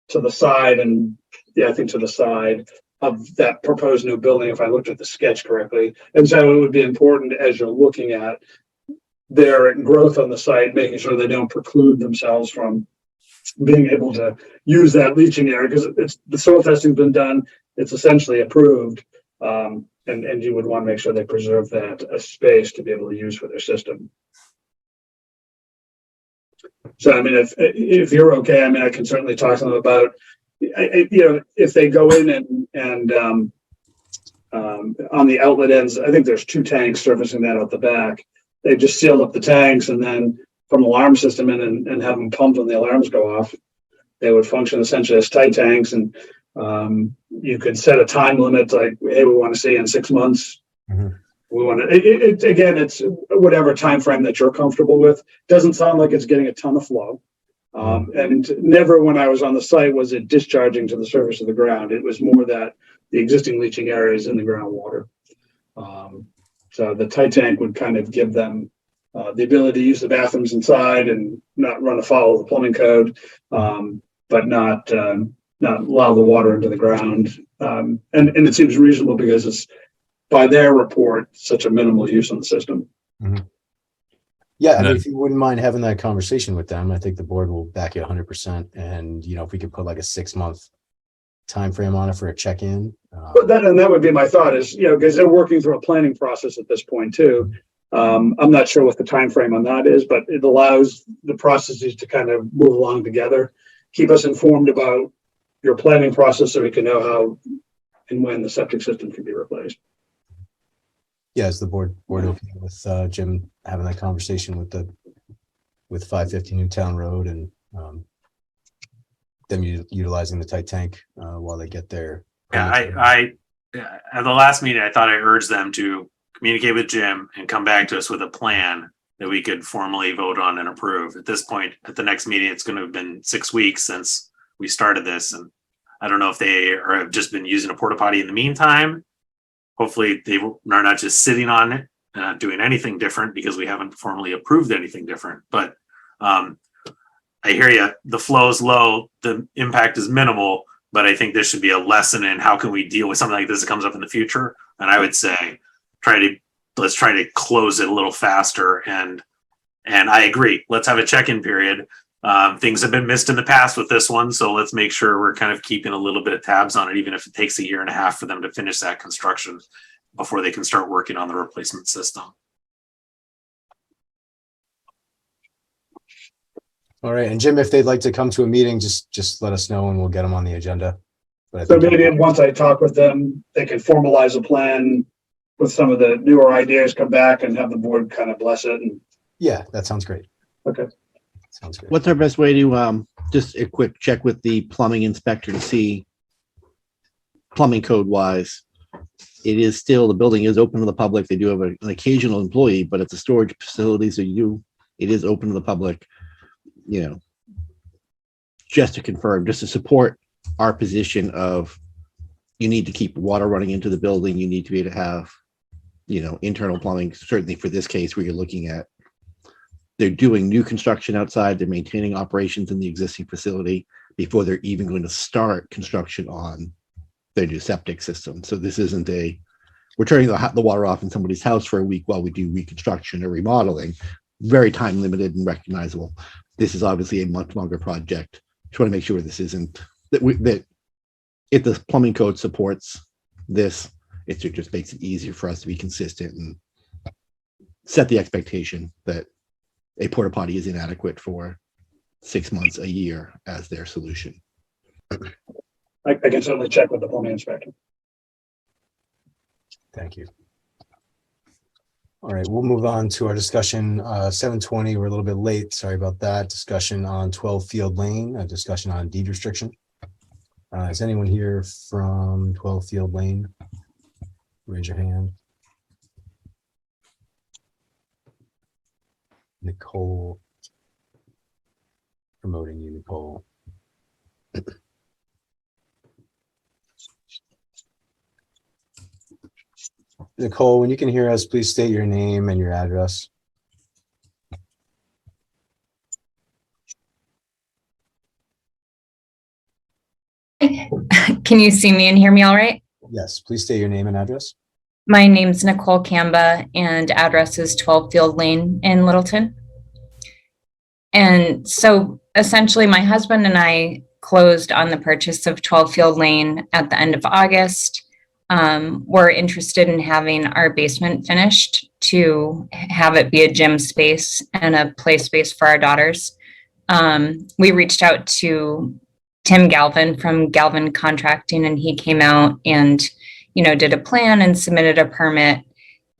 to the side, and yeah, I think to the side of that proposed new building, if I looked at the sketch correctly. And so it would be important, as you're looking at their growth on the site, making sure they don't preclude themselves from being able to use that leaching area, because the soil testing's been done, it's essentially approved. And you would want to make sure they preserve that space to be able to use for their system. So, I mean, if you're okay, I mean, I can certainly talk to them about, you know, if they go in and on the outlet ends, I think there's 2 tanks servicing that out the back. They just sealed up the tanks and then put an alarm system in and have them pumped when the alarms go off. They would function essentially as tight tanks, and you could set a time limit, like, hey, we want to see in 6 months. Mm-hmm. We want to, again, it's whatever time frame that you're comfortable with. Doesn't sound like it's getting a ton of flow. And never when I was on the site was it discharging to the surface of the ground. It was more that the existing leaching area is in the groundwater. So the tight tank would kind of give them the ability to use the bathrooms inside and not run afoul of the plumbing code, but not allow the water into the ground. And it seems reasonable because it's, by their report, such a minimal use on the system. Mm-hmm. Yeah, I mean, if you wouldn't mind having that conversation with them, I think the board will back you 100%. And, you know, if we could put like a 6-month time frame on it for a check-in. But that would be my thought is, you know, because they're working through a planning process at this point too. I'm not sure what the time frame on that is, but it allows the processes to kind of move along together. Keep us informed about your planning process so we can know how and when the septic system can be replaced. Yeah, is the board okay with Jim having that conversation with 550 Newtown Road and them utilizing the tight tank while they get there? Yeah, at the last meeting, I thought I urged them to communicate with Jim and come back to us with a plan that we could formally vote on and approve. At this point, at the next meeting, it's going to have been 6 weeks since we started this, and I don't know if they have just been using a porta potty in the meantime. Hopefully they are not just sitting on it and not doing anything different because we haven't formally approved anything different. But I hear you. The flow is low. The impact is minimal. But I think there should be a lesson in how can we deal with something like this that comes up in the future. And I would say let's try to close it a little faster. And I agree. Let's have a check-in period. Things have been missed in the past with this one, so let's make sure we're kind of keeping a little bit of tabs on it, even if it takes 1.5 years for them to finish that construction before they can start working on the replacement system. All right, and Jim, if they'd like to come to a meeting, just let us know and we'll get them on the agenda. But I So think maybe once I talk with them, they can formalize a plan with some of the newer ideas, come back and have the board kind of bless it. And yeah, that sounds great. okay. Sounds great. What's our best way to, just a quick check with the plumbing inspector to see plumbing code wise, it is still, the building is open to the public. They do have an occasional employee, but it's a storage facility, so it is open to the public, just to confirm, just to support our position of, you need to keep water running into the building. You need to be able to have, internal plumbing, certainly for this case where you're looking at, they're doing new construction outside, they're maintaining operations in the existing facility before they're even going to start construction on their new septic system. So this isn't we're turning the water off in somebody's house for a week while we do reconstruction or remodeling. Very time limited and recognizable. This is obviously a much longer project. Just want to make sure this isn't, that if the plumbing code supports this, it just makes it easier for us to be consistent and set the expectation that a porta potty is inadequate for 6 months, a year as their solution. I can certainly check with the plumbing inspector. Thank you. All right, we'll move on to our discussion. 7:20, we're a little bit late. Sorry about that. Discussion on 12 Field Lane, a discussion on deed restriction. Is anyone here from 12 Field Lane? Raise your hand. Nicole. Promoting you, Nicole. Nicole, when you can hear us, please state your name and your address. Can you see me and hear me all right? Yes, please state your name and address. My name's Nicole Camba and address is 12 Field Lane in Littleton. And so essentially my husband and I closed on the purchase of 12 Field Lane at the end of August. We're interested in having our basement finished to have it be a gym space and a play space for our daughters. We reached out to Tim Galvin from Galvin Contracting, and he came out and, did a plan and submitted a permit.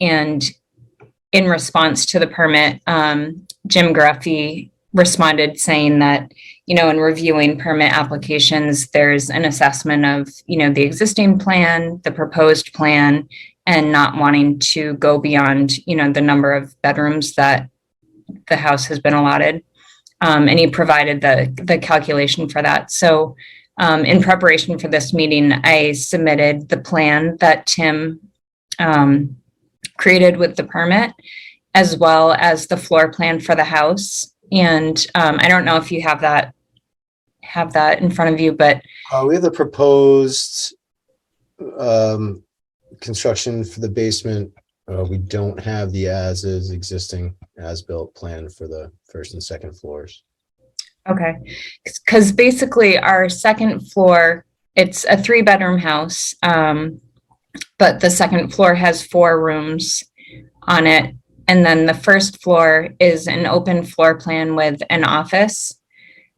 And in response to the permit, Jim Gruffy responded saying that, in reviewing permit applications, there's an assessment of, the existing plan, the proposed plan, and not wanting to go beyond, the number of bedrooms that the house has been allotted. And he provided the calculation for that. So in preparation for this meeting, I submitted the plan that Tim created with the permit, as well as the floor plan for the house. And I don't know if you have that in front of you, but We have the proposed construction for the basement. We don't have the as-is existing as-built plan for the first and second floors. okay, because basically our second floor, it's a 3-bedroom house, but the second floor has 4 rooms on it. And then the first floor is an open floor plan with an office.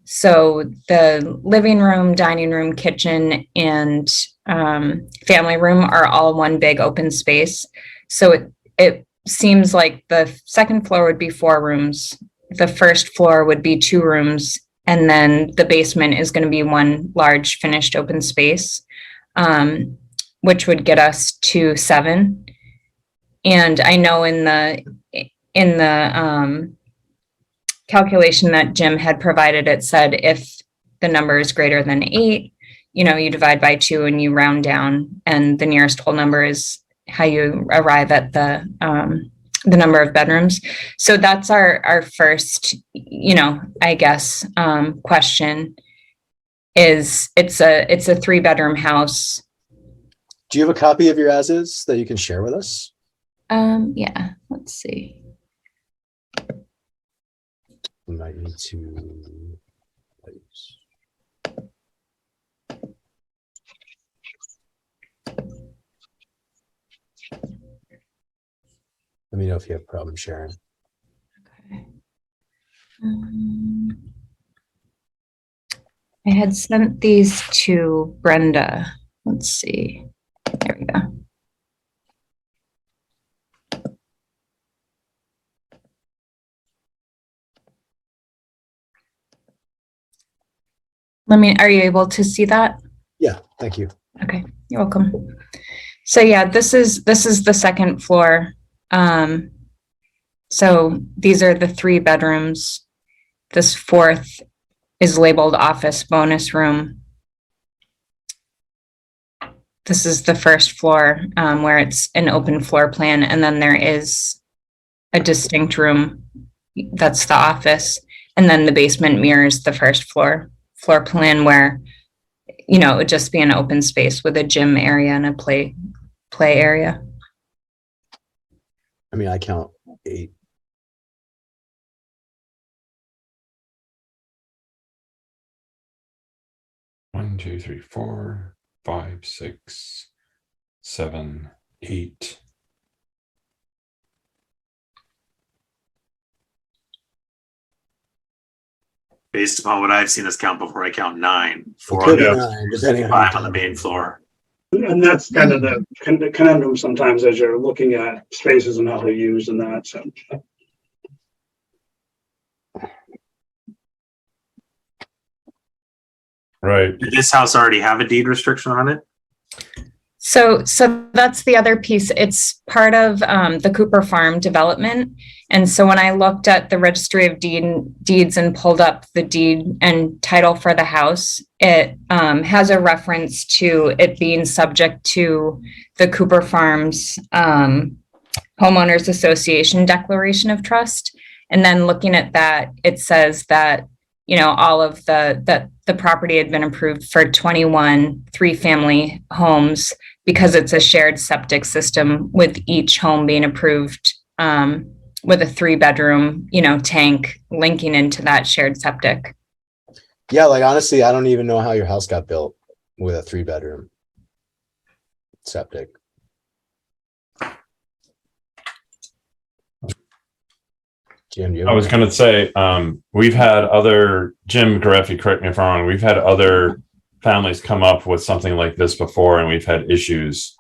So the living room, dining room, kitchen, and family room are all one big open space. So it seems like the second floor would be 4 rooms. The first floor would be 2 rooms. And then the basement is going to be one large finished open space, which would get us to 7. And I know in the calculation that Jim had provided, it said if the number is greater than 8, you divide by 2 and you round down, and the nearest whole number is how you arrive at the number of bedrooms. So that's our first, I guess, question is it's a 3-bedroom house. Do you have a copy of your as-is that you can share with us? Yeah, let's see. We might need to. Let me know if you have a problem sharing. Okay. I had sent these to Brenda. Let's see. There we go. Are you able to see that? Yeah, thank you. Okay, you're welcome. So yeah, this is the second floor. So these are the 3 bedrooms. This 4th is labeled office bonus room. This is the first floor, where it's an open floor plan, and then there is a distinct room. That's the office, and then the basement mirrors the first floor plan, where it would just be an open space with a gym area and a play area. I mean, I count 8. One, two, three, 4, 5, 6, 7, 8. Based upon what I've seen us count before, I count 9. It 4 could on be the 9, depending on 5 on the main floor. And that's kind of the conundrum sometimes as you're looking at spaces and how they're used and that, so. Right. Did this house already have a deed restriction on it? So that's the other piece. It's part of the Cooper Farm development. And so when I looked at the registry of deeds and pulled up the deed and title for the house, it has a reference to it being subject to the Cooper Farms Homeowners Association Declaration of Trust. And then looking at that, it says that all of the property had been approved for 21 3-family homes because it's a shared septic system, with each home being approved with a 3-bedroom, tank linking into that shared septic. Yeah, like honestly, I don't even know how your house got built with a 3-bedroom septic. Jim, I was going to say, we've had other, Jim Gareffi, correct me if I'm wrong, we've had other families come up with something like this before, and we've had issues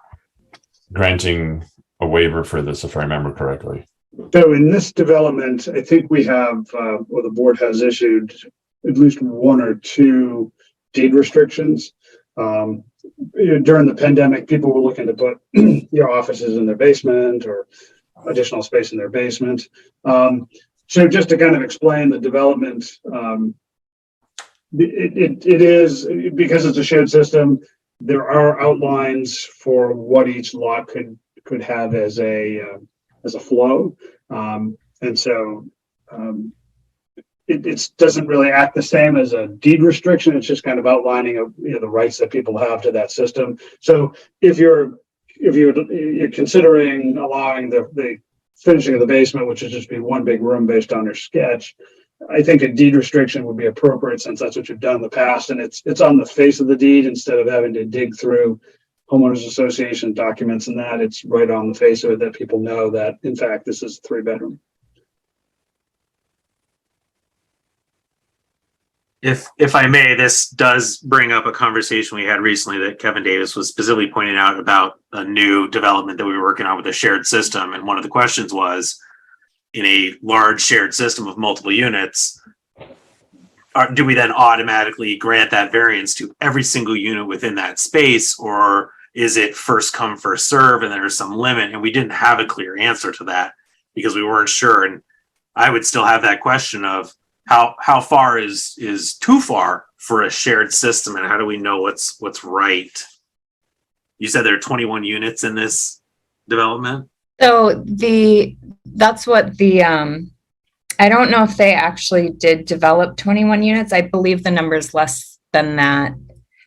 granting a waiver for this, if I remember correctly. So in this development, I think we have, or the board has issued at least 1 or 2 deed restrictions. During the pandemic, people were looking to put offices in their basement or additional space in their basement. So just to kind of explain the development, it is, because it's a shared system, there are outlines for what each lot could have as a flow. And so it doesn't really act the same as a deed restriction. It's just kind of outlining the rights that people have to that system. So if you're considering allowing the finishing of the basement, which would just be 1 big room based on your sketch, I think a deed restriction would be appropriate, since that's what you've done in the past, and it's on the face of the deed instead of having to dig through homeowners association documents and that. It's right on the face of it that people know that in fact this is a 3-bedroom. If I may, this does bring up a conversation we had recently that Kevin Davis was specifically pointing out about a new development that we were working on with a shared system. And one of the questions was, in a large shared system of multiple units, do we then automatically grant that variance to every single unit within that space? Or is it first come, first serve, and there's some limit? And we didn't have a clear answer to that because we weren't sure. And I would still have that question of, how far is too far for a shared system, and how do we know what's right? You said there are 21 units in this development. So that's what I don't know if they actually did develop 21 units. I believe the number is less than that,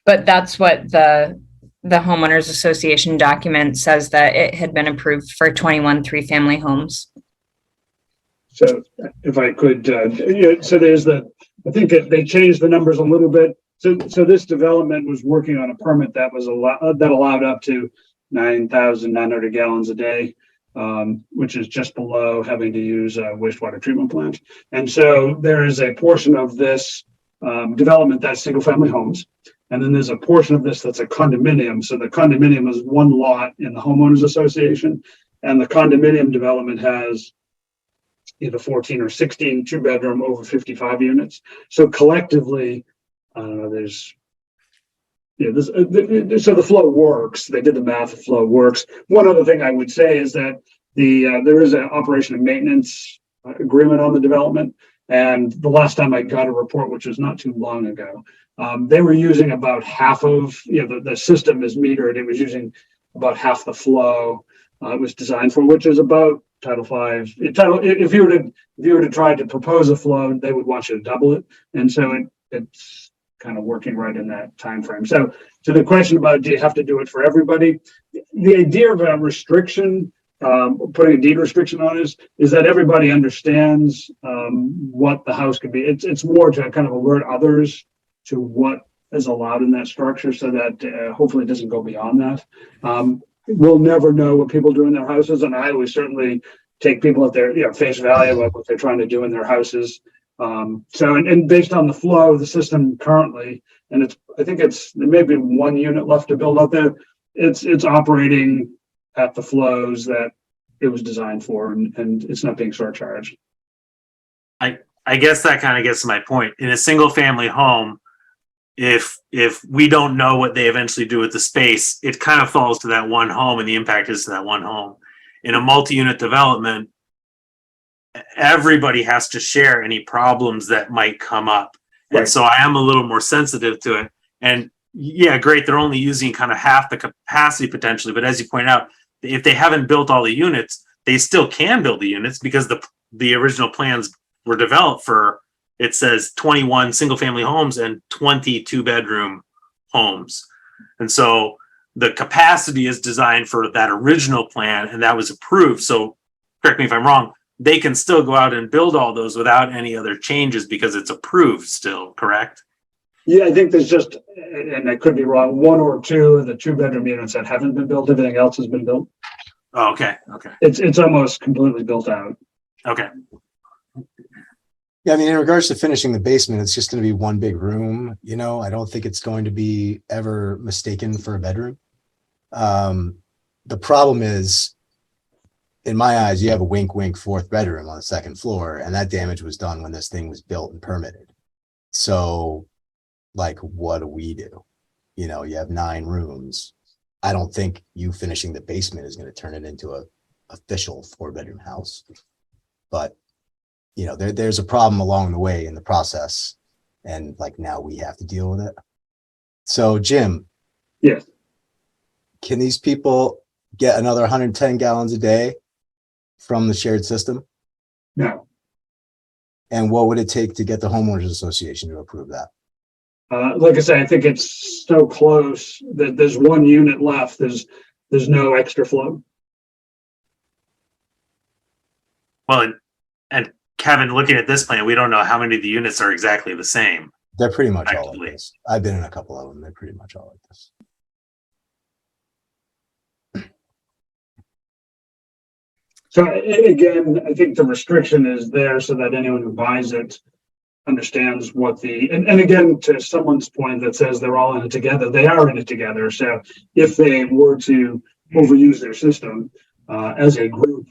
but that's what the homeowners association document says, that it had been approved for 21 3-family homes. So if I could, so there's I think that they changed the numbers a little bit. So this development was working on a permit that was that allowed up to 9,900 gallons a day, which is just below having to use a wastewater treatment plant. And so there is a portion of this development that's single-family homes, and then there's a portion of this that's a condominium. So the condominium is 1 lot in the homeowners association, and the condominium development has either 14 or 16 2-bedroom over 55 units. So collectively, I don't know, there's Yeah, so the flow works. They did the math, the flow works. One other thing I would say is that there is an operation and maintenance agreement on the development. And the last time I got a report, which was not too long ago, they were using about half of, the system is metered. It was using about half the flow it was designed for, which is about Title V. If you were to try to propose a flow, they would want you to double it. And so it's kind of working right in that time frame. So to the question about do you have to do it for everybody, the idea of a restriction, putting a deed restriction on is that everybody understands what the house could be. It's more to kind of alert others to what is allowed in that structure, so that hopefully it doesn't go beyond that. We'll never know what people do in their houses, and I always certainly take people at their face value of what they're trying to do in their houses. And based on the flow of the system currently, and I think there may be one unit left to build out there. It's operating at the flows that it was designed for, and it's not being surcharged. I guess that kind of gets to my point. In a single family home, if we don't know what they eventually do with the space, it kind of falls to that one home, and the impact is to that one home. In a multi-unit development, everybody has to share any problems that might come up. Right. And so I am a little more sensitive to it. And yeah, great, they're only using kind of half the capacity potentially, but as you point out, if they haven't built all the units, they still can build the units, because the original plans were developed for, it says 21 single family homes and 20 2-bedroom homes. And so the capacity is designed for that original plan, and that was approved. So correct me if I'm wrong, they can still go out and build all those without any other changes because it's approved still, correct? Yeah, I think there's just, and I could be wrong, one or two of the 2-bedroom units that haven't been built. Everything else has been built. Oh, okay. It's almost completely built out. Okay. Yeah, I mean, in regards to finishing the basement, it's just going to be one big room. I don't think it's going to be ever mistaken for a bedroom. The problem is, in my eyes, you have a wink, wink, fourth bedroom on the second floor, and that damage was done when this thing was built and permitted. So, what do we do? You have 9 rooms. I don't think you finishing the basement is going to turn it into a official 4-bedroom house. But, there's a problem along the way in the process. And now we have to deal with it. So, Jim. Yes. Can these people get another 110 gallons a day from the shared system? No. And what would it take to get the homeowners association to approve that? Like I said, I think it's so close that there's one unit left. There's no extra flow. Well, and Kevin, looking at this plan, we don't know how many of the units are exactly the same. They're pretty much all Effectively. like this. I've been in a couple of them. They're pretty much all like this. So again, I think the restriction is there so that anyone who buys it understands what and again, to someone's point that says they're all in it together, they are in it together. So if they were to overuse their system as a group,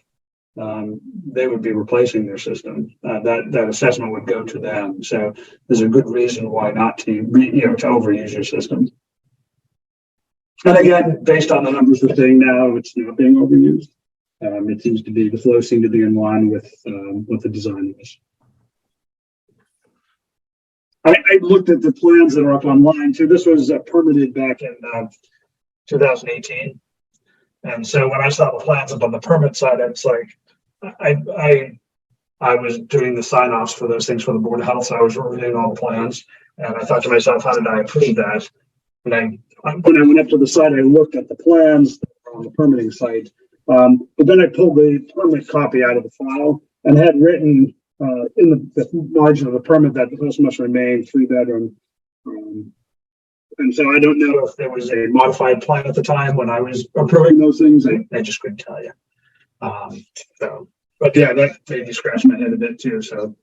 they would be replacing their system. That assessment would go to them. So there's a good reason why not to overuse your system. And again, based on the numbers we're seeing now, it's not being overused. It seems to be, the flow seemed to be in line with what the design was. I looked at the plans that are up online too. This was permitted back in 2018. And so when I saw the plans up on the permit side, it's like, I was doing the sign-offs for those things for the Board of Health. So I was reviewing all the plans, and I thought to myself, how did I approve that? And when I went up to the site, I looked at the plans on the permitting site. But then I pulled the permit copy out of the file and had written in the margin of the permit that the house must remain 3-bedroom. And so I don't know if there was a modified plan at the time when I was approving those things. I just couldn't tell you. But yeah, that made me scratch my head a bit too. So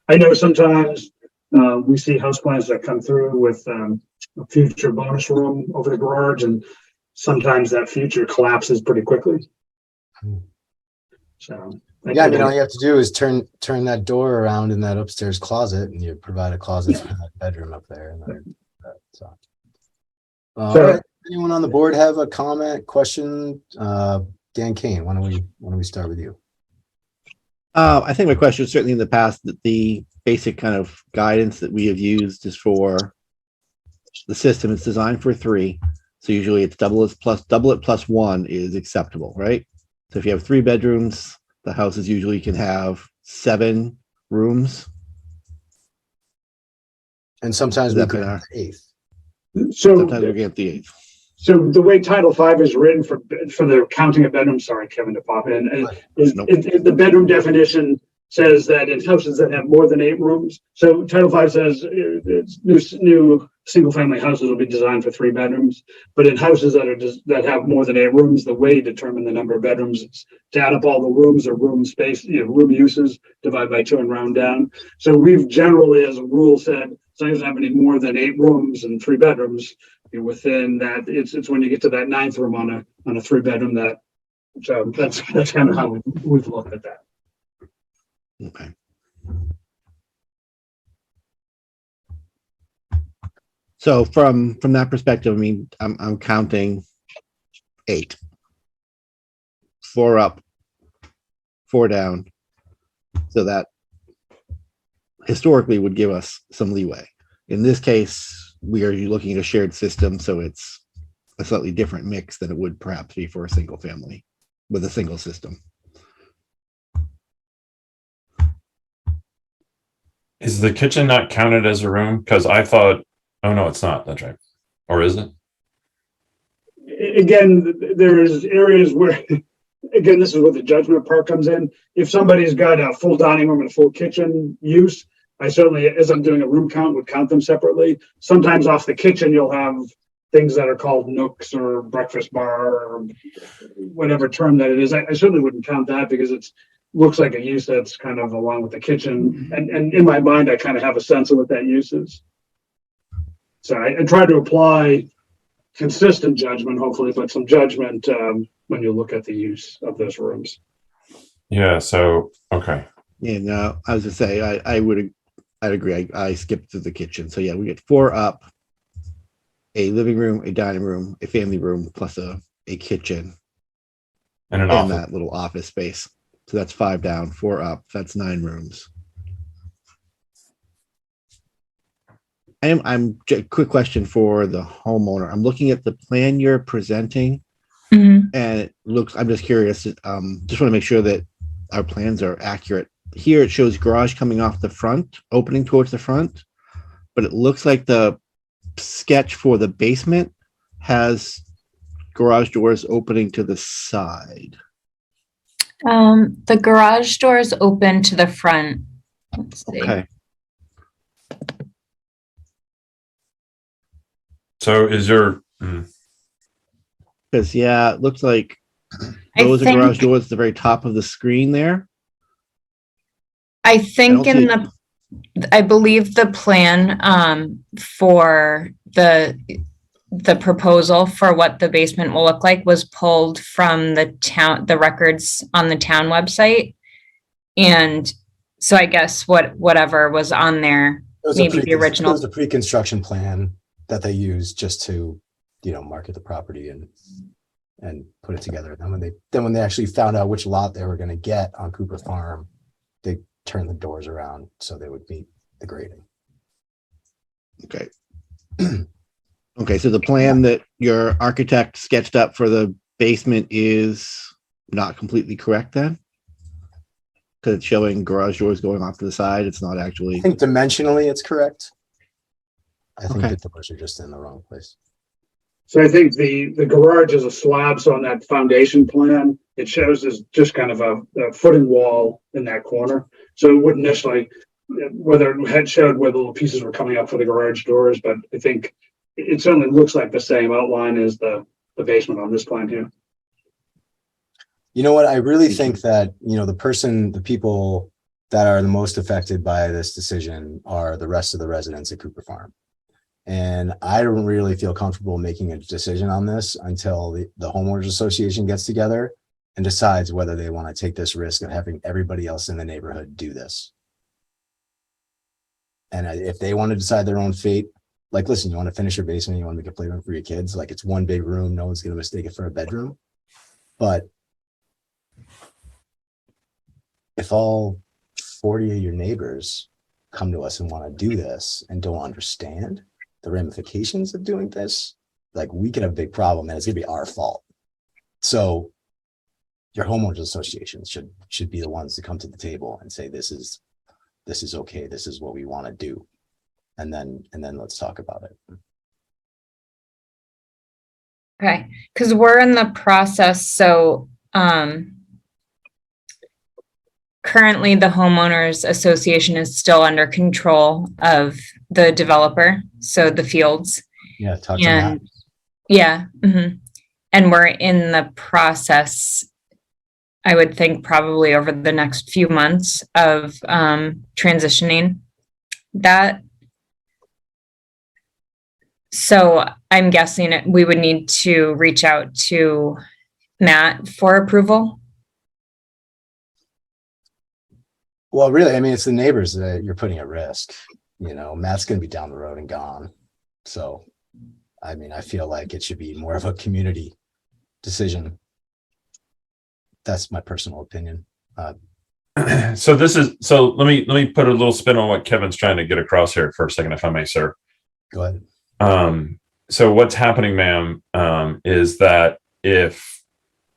I know sometimes we see house plans that come through with a future bonus room over the garage, and sometimes that future collapses pretty quickly. So Yeah, I mean, all you have to do is turn that door around in that upstairs closet, and you provide a closet for that bedroom up there. And then, so All So- right. Anyone on the board have a comment, question? Dan Kane, why don't we start with you? I think my question is certainly in the past that the basic kind of guidance that we have used is for the system. It's designed for 3. So usually it's double it plus 1 is acceptable, right? So if you have 3 bedrooms, the houses usually can have 7 rooms. And sometimes Is we that go better? to the eighth. So, Sometimes we get the 8th. so the way Title V is written for the counting of bedrooms, sorry, Kevin, to pop in, is Nope. the bedroom definition says that in houses that have more than 8 rooms. So Title V says new single-family houses will be designed for 3 bedrooms. But in houses that have more than 8 rooms, the way to determine the number of bedrooms is to add up all the rooms or room space, room uses, divide by 2 and round down. So we've generally, as a rule, said, as long as you have any more than 8 rooms and 3 bedrooms, within that, it's when you get to that 9th room on a 3-bedroom that's kind of how we've looked at that. Okay. So from that perspective, I mean, I'm counting 8. 4 up, 4 down. So that historically would give us some leeway. In this case, we are looking at a shared system, so it's a slightly different mix than it would perhaps be for a single family with a single system. Is the kitchen not counted as a room? Because I thought, oh no, it's not. That's right. Or is it? Again, there's areas where, again, this is where the judgment part comes in. If somebody's got a full dining room and a full kitchen use, I certainly, as I'm doing a room count, would count them separately. Sometimes off the kitchen, you'll have things that are called nooks or breakfast bar or whatever term that it is. I certainly wouldn't count that because it's looks like a use that's kind of along with the kitchen. And in my mind, I kind of have a sense of what that use is. So I try to apply consistent judgment, hopefully, but some judgment when you look at the use of those rooms. Yeah. So, okay. Yeah, no, I was to say, I'd agree. I skipped through the kitchen. So yeah, we get 4 up, a living room, a dining room, a family room, plus a kitchen And an and office. that little office space. So that's 5 down, 4 up. That's 9 rooms. Quick question for the homeowner. I'm looking at the plan you're presenting Mhm. and it looks, I'm just curious, just want to make sure that our plans are accurate. Here it shows garage coming off the front, opening towards the front, but it looks like the sketch for the basement has garage doors opening to the side. The garage doors open to the front. Let's see. Okay. So is your, Because yeah, it looks like I those are garage think, doors at the very top of the screen there. I think I in don't I believe the plan for the proposal for what the basement will look like was pulled from the records on the town website. And so I guess whatever was on there, It was maybe the It original. was the pre-construction plan that they used just to, market the property and put it together. Then when they actually found out which lot they were going to get on Cooper Farm, they turned the doors around so they would meet the grading. Okay. Okay, so the plan that your architect sketched up for the basement is not completely correct then? Because it's showing garage doors going off to the side. It's not I actually. think dimensionally it's correct. I think Okay. the doors are just in the wrong place. So I think the garage is a slab. So on that foundation plan, it shows as just kind of a footing wall in that corner. So it wouldn't necessarily, whether it had showed where the little pieces were coming up for the garage doors, but I think it certainly looks like the same outline as the basement on this plan here. You know what? I really think that, the people that are the most affected by this decision are the rest of the residents at Cooper Farm. And I don't really feel comfortable making a decision on this until the homeowners association gets together and decides whether they want to take this risk of having everybody else in the neighborhood do this. And if they want to decide their own fate, like, listen, you want to finish your basement, you want to make a playroom for your kids, like it's one big room, no one's going to mistake it for a bedroom. But if all 40 of your neighbors come to us and want to do this and don't understand the ramifications of doing this, like we could have a big problem and it's gonna be our fault. So your homeowners associations should be the ones to come to the table and say, this is okay, this is what we want to do. And then let's talk about it. Okay, because we're in the process, so currently the homeowners association is still under control of the developer, so the Fields. Yeah, talk to Matt. And yeah, and we're in the process, I would think probably over the next few months of transitioning that. So I'm guessing we would need to reach out to Matt for approval. Well, really, I mean, it's the neighbors that you're putting at risk. You know, Matt's going to be down the road and gone. So, I mean, I feel like it should be more of a community decision. That's my personal opinion. So let me put a little spin on what Kevin's trying to get across here for a second, if I may, sir. Go ahead. So what's happening, ma'am, is that if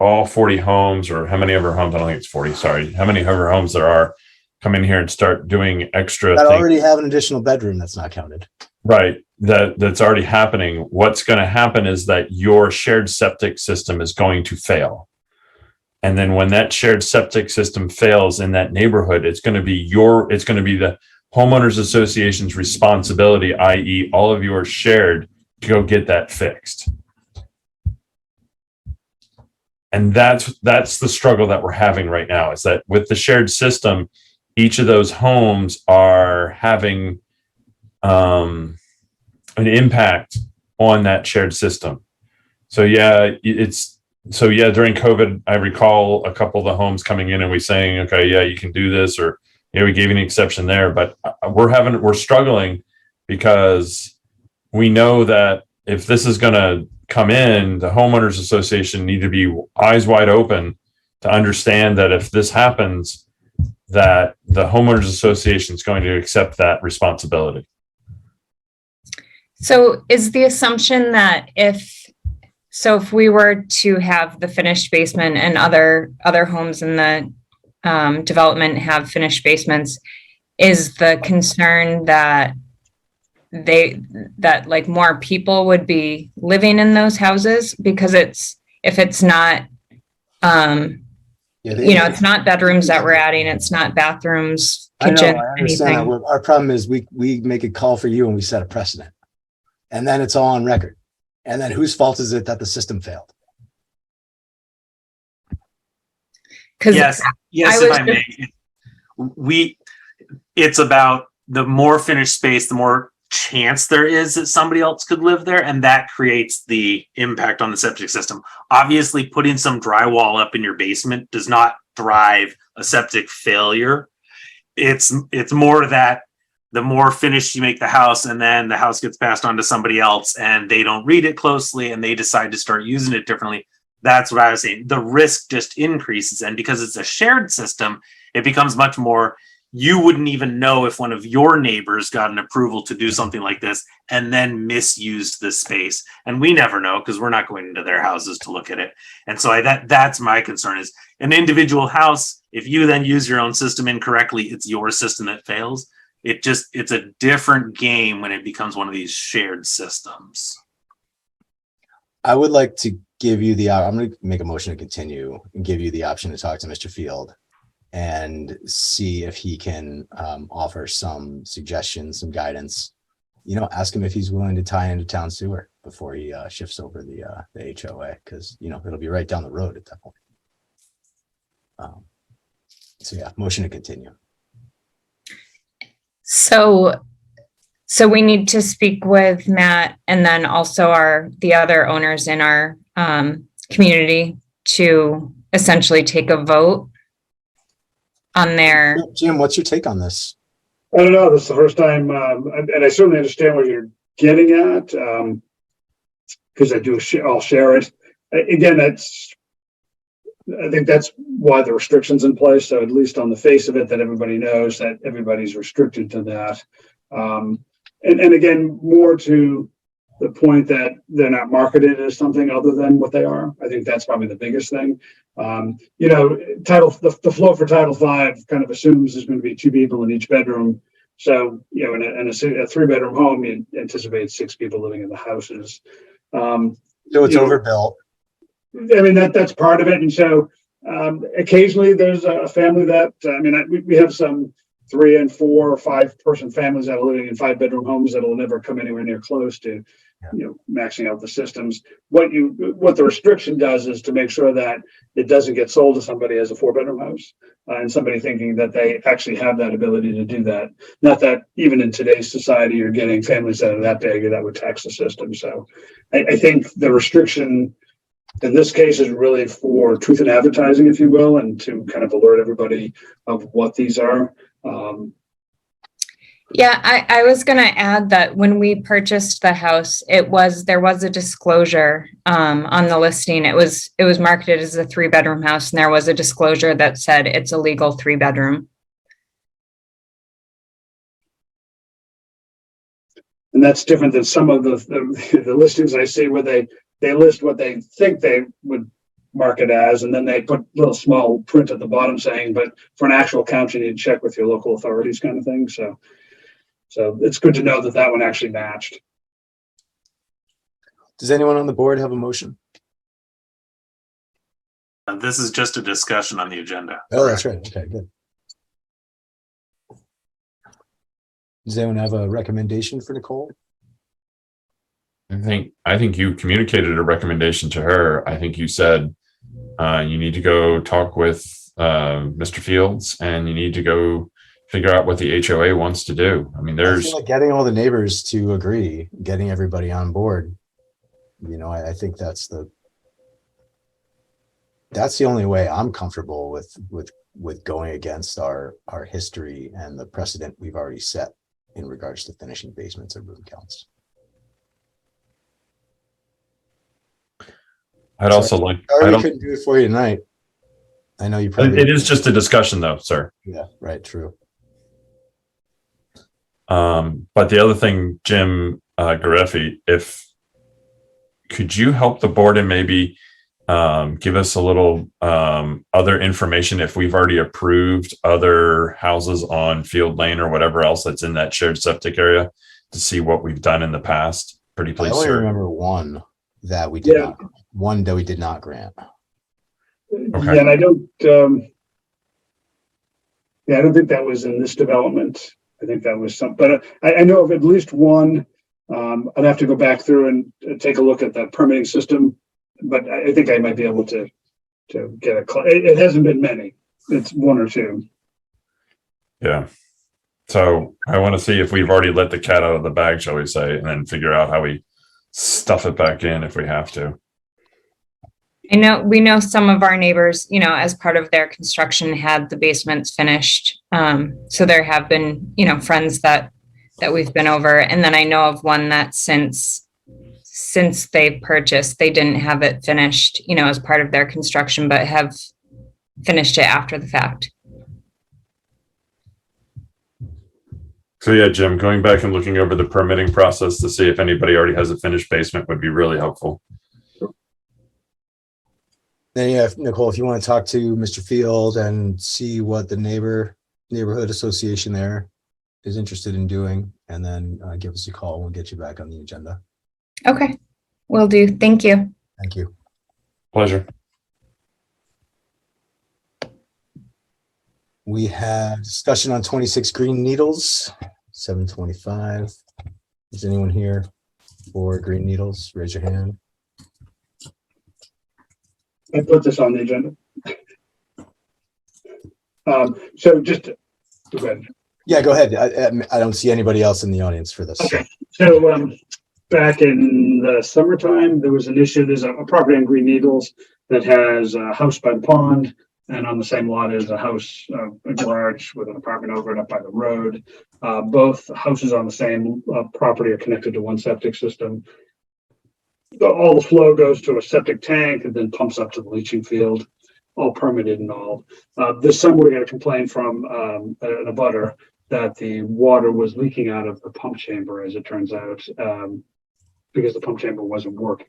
all 40 homes, or how many ever homes, I don't think it's 40, sorry, how many ever homes there are, come in here and start doing extra I things. already have an additional bedroom that's not counted. Right. That's already happening. What's going to happen is that your shared septic system is going to fail. And then when that shared septic system fails in that neighborhood, it's going to be the homeowners association's responsibility, i.e. all of you are shared, to go get that fixed. And that's the struggle that we're having right now, is that with the shared system, each of those homes are having an impact on that shared system. So during COVID, I recall a couple of the homes coming in and we saying, okay, yeah, you can do this, or yeah, we gave you an exception there, but we're struggling because we know that if this is going to come in, the homeowners association need to be eyes wide open to understand that if this happens, that the homeowners association is going to accept that responsibility. So is the assumption that if we were to have the finished basement and other homes in the development have finished basements, is the concern that like more people would be living in those houses? Because if it's not, it's not bedrooms that we're adding, it's not bathrooms, kitchen, I understand anything. that. Our problem is we make a call for you and we set a precedent, and then it's all on record. And then whose fault is it that the system failed? Yes, if I may. It's about the more finished space, the more chance there is that somebody else could live there, and that creates the impact on the septic system. Obviously, putting some drywall up in your basement does not drive a septic failure. It's more that the more finished you make the house, and then the house gets passed on to somebody else and they don't read it closely and they decide to start using it differently. That's what I was saying. The risk just increases. And because it's a shared system, it becomes much more, you wouldn't even know if one of your neighbors got an approval to do something like this and then misused the space. And we never know because we're not going into their houses to look at it. And so that's my concern, is an individual house, if you then use your own system incorrectly, it's your system that fails. It's a different game when it becomes one of these shared systems. I would like to give you I'm going to make a motion to continue and give you the option to talk to Mr. Field and see if he can offer some suggestions, some guidance. Ask him if he's willing to tie into town sewer before he shifts over the HOA, because it'll be right down the road at that point. Motion to continue. So we need to speak with Matt and then also the other owners in our community to essentially take a vote on their. Jim, what's your take on this? I don't know. This is the first time, and I certainly understand what you're getting at, because I'll share it. Again, I think that's why the restriction's in place. So at least on the face of it, that everybody knows that everybody's restricted to that. And again, more to the point that they're not marketed as something other than what they are. I think that's probably the biggest thing. You know, the flow for Title V kind of assumes there's going to be 2 people in each bedroom. So, you know, in a 3-bedroom home, you anticipate 6 people living in the houses. So it's overbuilt. I mean, that's part of it. And so occasionally there's a family that, I mean, we have some 3 and 4 or 5 person families that are living in 5-bedroom homes that will never come anywhere near close to, you know, maxing out the systems. What the restriction does is to make sure that it doesn't get sold to somebody as a 4-bedroom house and somebody thinking that they actually have that ability to do that. Not that even in today's society, you're getting families that are that big that would tax the system. So I think the restriction in this case is really for truth in advertising, if you will, and to kind of alert everybody of what these are. Yeah, I was going to add that when we purchased the house, there was a disclosure on the listing. It was marketed as a 3-bedroom house, and there was a disclosure that said it's a legal 3-bedroom. And that's different than some of the listings I see where they list what they think they would market as, and then they put little small print at the bottom saying, but for an actual count, you need to check with your local authorities kind of thing. So it's good to know that one actually matched. Does anyone on the board have a motion? This is just a discussion on the agenda. Oh, that's right. Okay, good. Does anyone have a recommendation for Nicole? I think you communicated a recommendation to her. I think you said you need to go talk with Mr. Fields, and you need to go figure out what the HOA wants to do. I mean, I feel like getting all the neighbors to agree, getting everybody on board. You know, I think that's the only way I'm comfortable with going against our history and the precedent we've already set in regards to finishing basements or room counts. I'd also like. Sorry, we couldn't do it for you tonight. I know you probably. It is just a discussion, though, sir. Yeah. Right. True. But the other thing, Jim Gareffi, could you help the board and maybe give us a little other information if we've already approved other houses on Field Lane or whatever else that's in that shared septic area to see what we've done in the past? Pretty I please, only sir. remember one that we did not. One that we did not grant. Okay. Yeah, and I don't think that was in this development. I think that was but I know of at least one. I'd have to go back through and take a look at the permitting system, but I think I might be able to get it hasn't been many. It's 1 or 2. Yeah. So I want to see if we've already let the cat out of the bag, shall we say, and then figure out how we stuff it back in if we have to. We know some of our neighbors, you know, as part of their construction had the basements finished. So there have been, you know, friends that we've been over. And then I know of one that since they purchased, they didn't have it finished, you know, as part of their construction, but have finished it after the fact. So yeah, Jim, going back and looking over the permitting process to see if anybody already has a finished basement would be really helpful. Then yeah, Nicole, if you want to talk to Mr. Field and see what the neighborhood association there is interested in doing, and then give us a call. We'll get you back on the agenda. Okay, will do. Thank you. Thank you. Pleasure. We have discussion on 26 Green Needles, 725. Is anyone here for Green Needles? Raise your hand. I put this on the agenda. So just go ahead. Yeah, go ahead. I don't see anybody else in the audience for this. Okay. So back in the summertime, there was an issue. There's a property on Green Needles that has a house by the pond And on the same lot is a house, a garage with an apartment over it up by the road. Both houses on the same property are connected to one septic system. All the flow goes to a septic tank and then pumps up to the leaching field, all permitted and all. This summer we got a complaint from an abutter that the water was leaking out of the pump chamber, as it turns out, because the pump chamber wasn't working.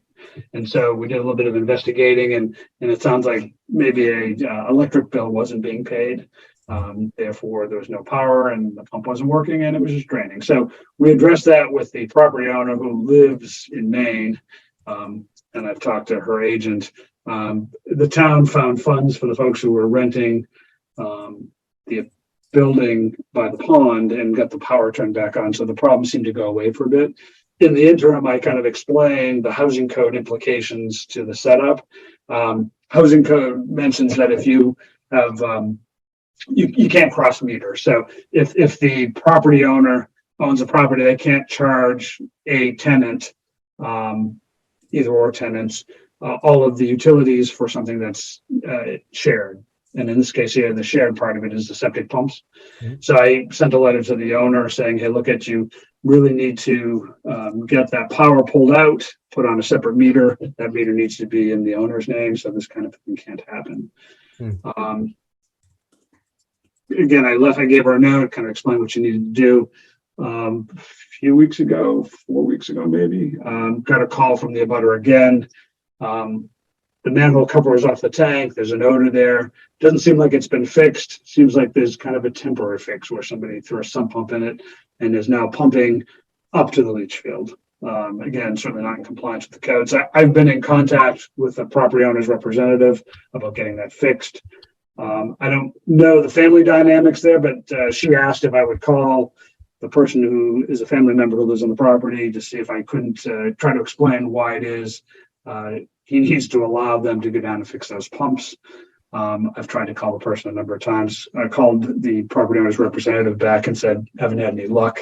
And so we did a little bit of investigating, and it sounds like maybe a electric bill wasn't being paid. Therefore, there was no power and the pump wasn't working and it was just draining. So we addressed that with the property owner who lives in Maine. And I've talked to her agent. The town found funds for the folks who were renting the building by the pond and got the power turned back on. So the problem seemed to go away for a bit. In the interim, I kind of explained the housing code implications to the setup. Housing code mentions that if you have, you can't cross meter. So if the property owner owns a property, they can't charge a tenant, either or tenants, all of the utilities for something that's shared. And in this case here, the shared part of it is the septic pumps. Mhm. So I sent a letter to the owner saying, hey, look at you really need to get that power pulled out, put on a separate meter. That meter needs to be in the owner's name. So this kind of thing can't happen. Again, I gave her a note, kind of explained what you needed to do. A few weeks ago, 4 weeks ago, maybe, got a call from the abutter again. The manhole cover was off the tank. There's an odor there. Doesn't seem like it's been fixed. Seems like there's kind of a temporary fix where somebody threw a sump pump in it and is now pumping up to the leach field. Again, certainly not in compliance with the codes. I've been in contact with the property owner's representative about getting that fixed. I don't know the family dynamics there, but she asked if I would call the person who is a family member who lives on the property to see if I couldn't try to explain why it is he needs to allow them to go down and fix those pumps. I've tried to call the person a number of times. I called the property owner's representative back and said, haven't had any luck.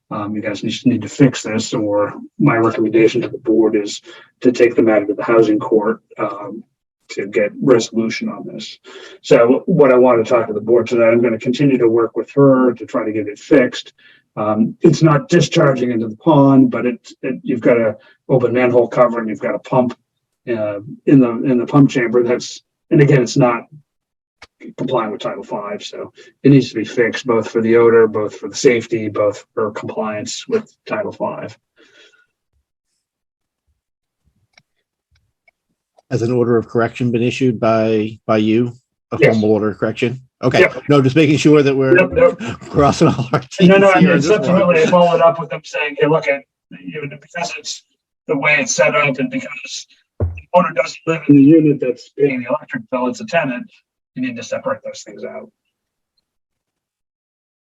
You guys just need to fix this, or my recommendation to the board is to take the matter to the housing court to get resolution on this. So what I want to talk to the board today, I'm going to continue to work with her to try to get it fixed. It's not discharging into the pond, but you've got an open manhole cover and you've got a pump in the pump chamber. And again, it's not complying with Title V, so it needs to be fixed, both for the odor, both for the safety, both for compliance with Title V. Has an order of correction been issued by you? A Yes. formal order of correction? Okay, Yep. no, just making sure that we're Yep. crossing all our T's. No, I here mean, on this one. subsequently I followed up with them saying, hey, look at, because it's the way it's set up and because the owner doesn't live in the unit that's paying the electric bill, it's a tenant, you need to separate those things out.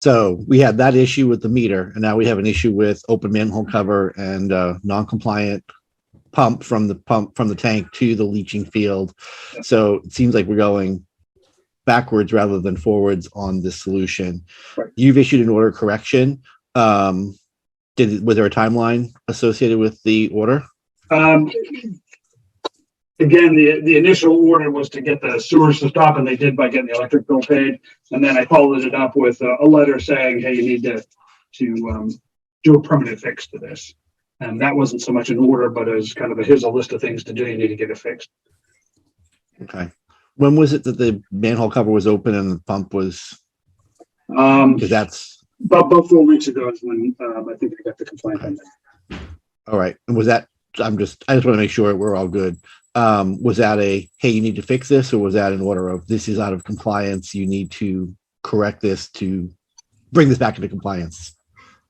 So we had that issue with the meter, and now we have an issue with open manhole cover and non-compliant pump from the tank to the leaching field. So it seems like we're going backwards rather than forwards on this solution. Right. You've issued an order of correction. Was there a timeline associated with the order? Again, the initial order was to get the sewers to stop, and they did by getting the electric bill paid. And then I followed it up with a letter saying, hey, you need to do a permanent fix to this. And that wasn't so much an order, but it was kind of here's a list of things to do. You need to get it fixed. Okay. When was it that the manhole cover was open and the pump was, because that's, About 4 weeks ago is when I think I got the complaint on that. all right. And was that, I just want to make sure we're all good. Was that a, hey, you need to fix this, or was that an order of this is out of compliance, you need to correct this to bring this back into compliance,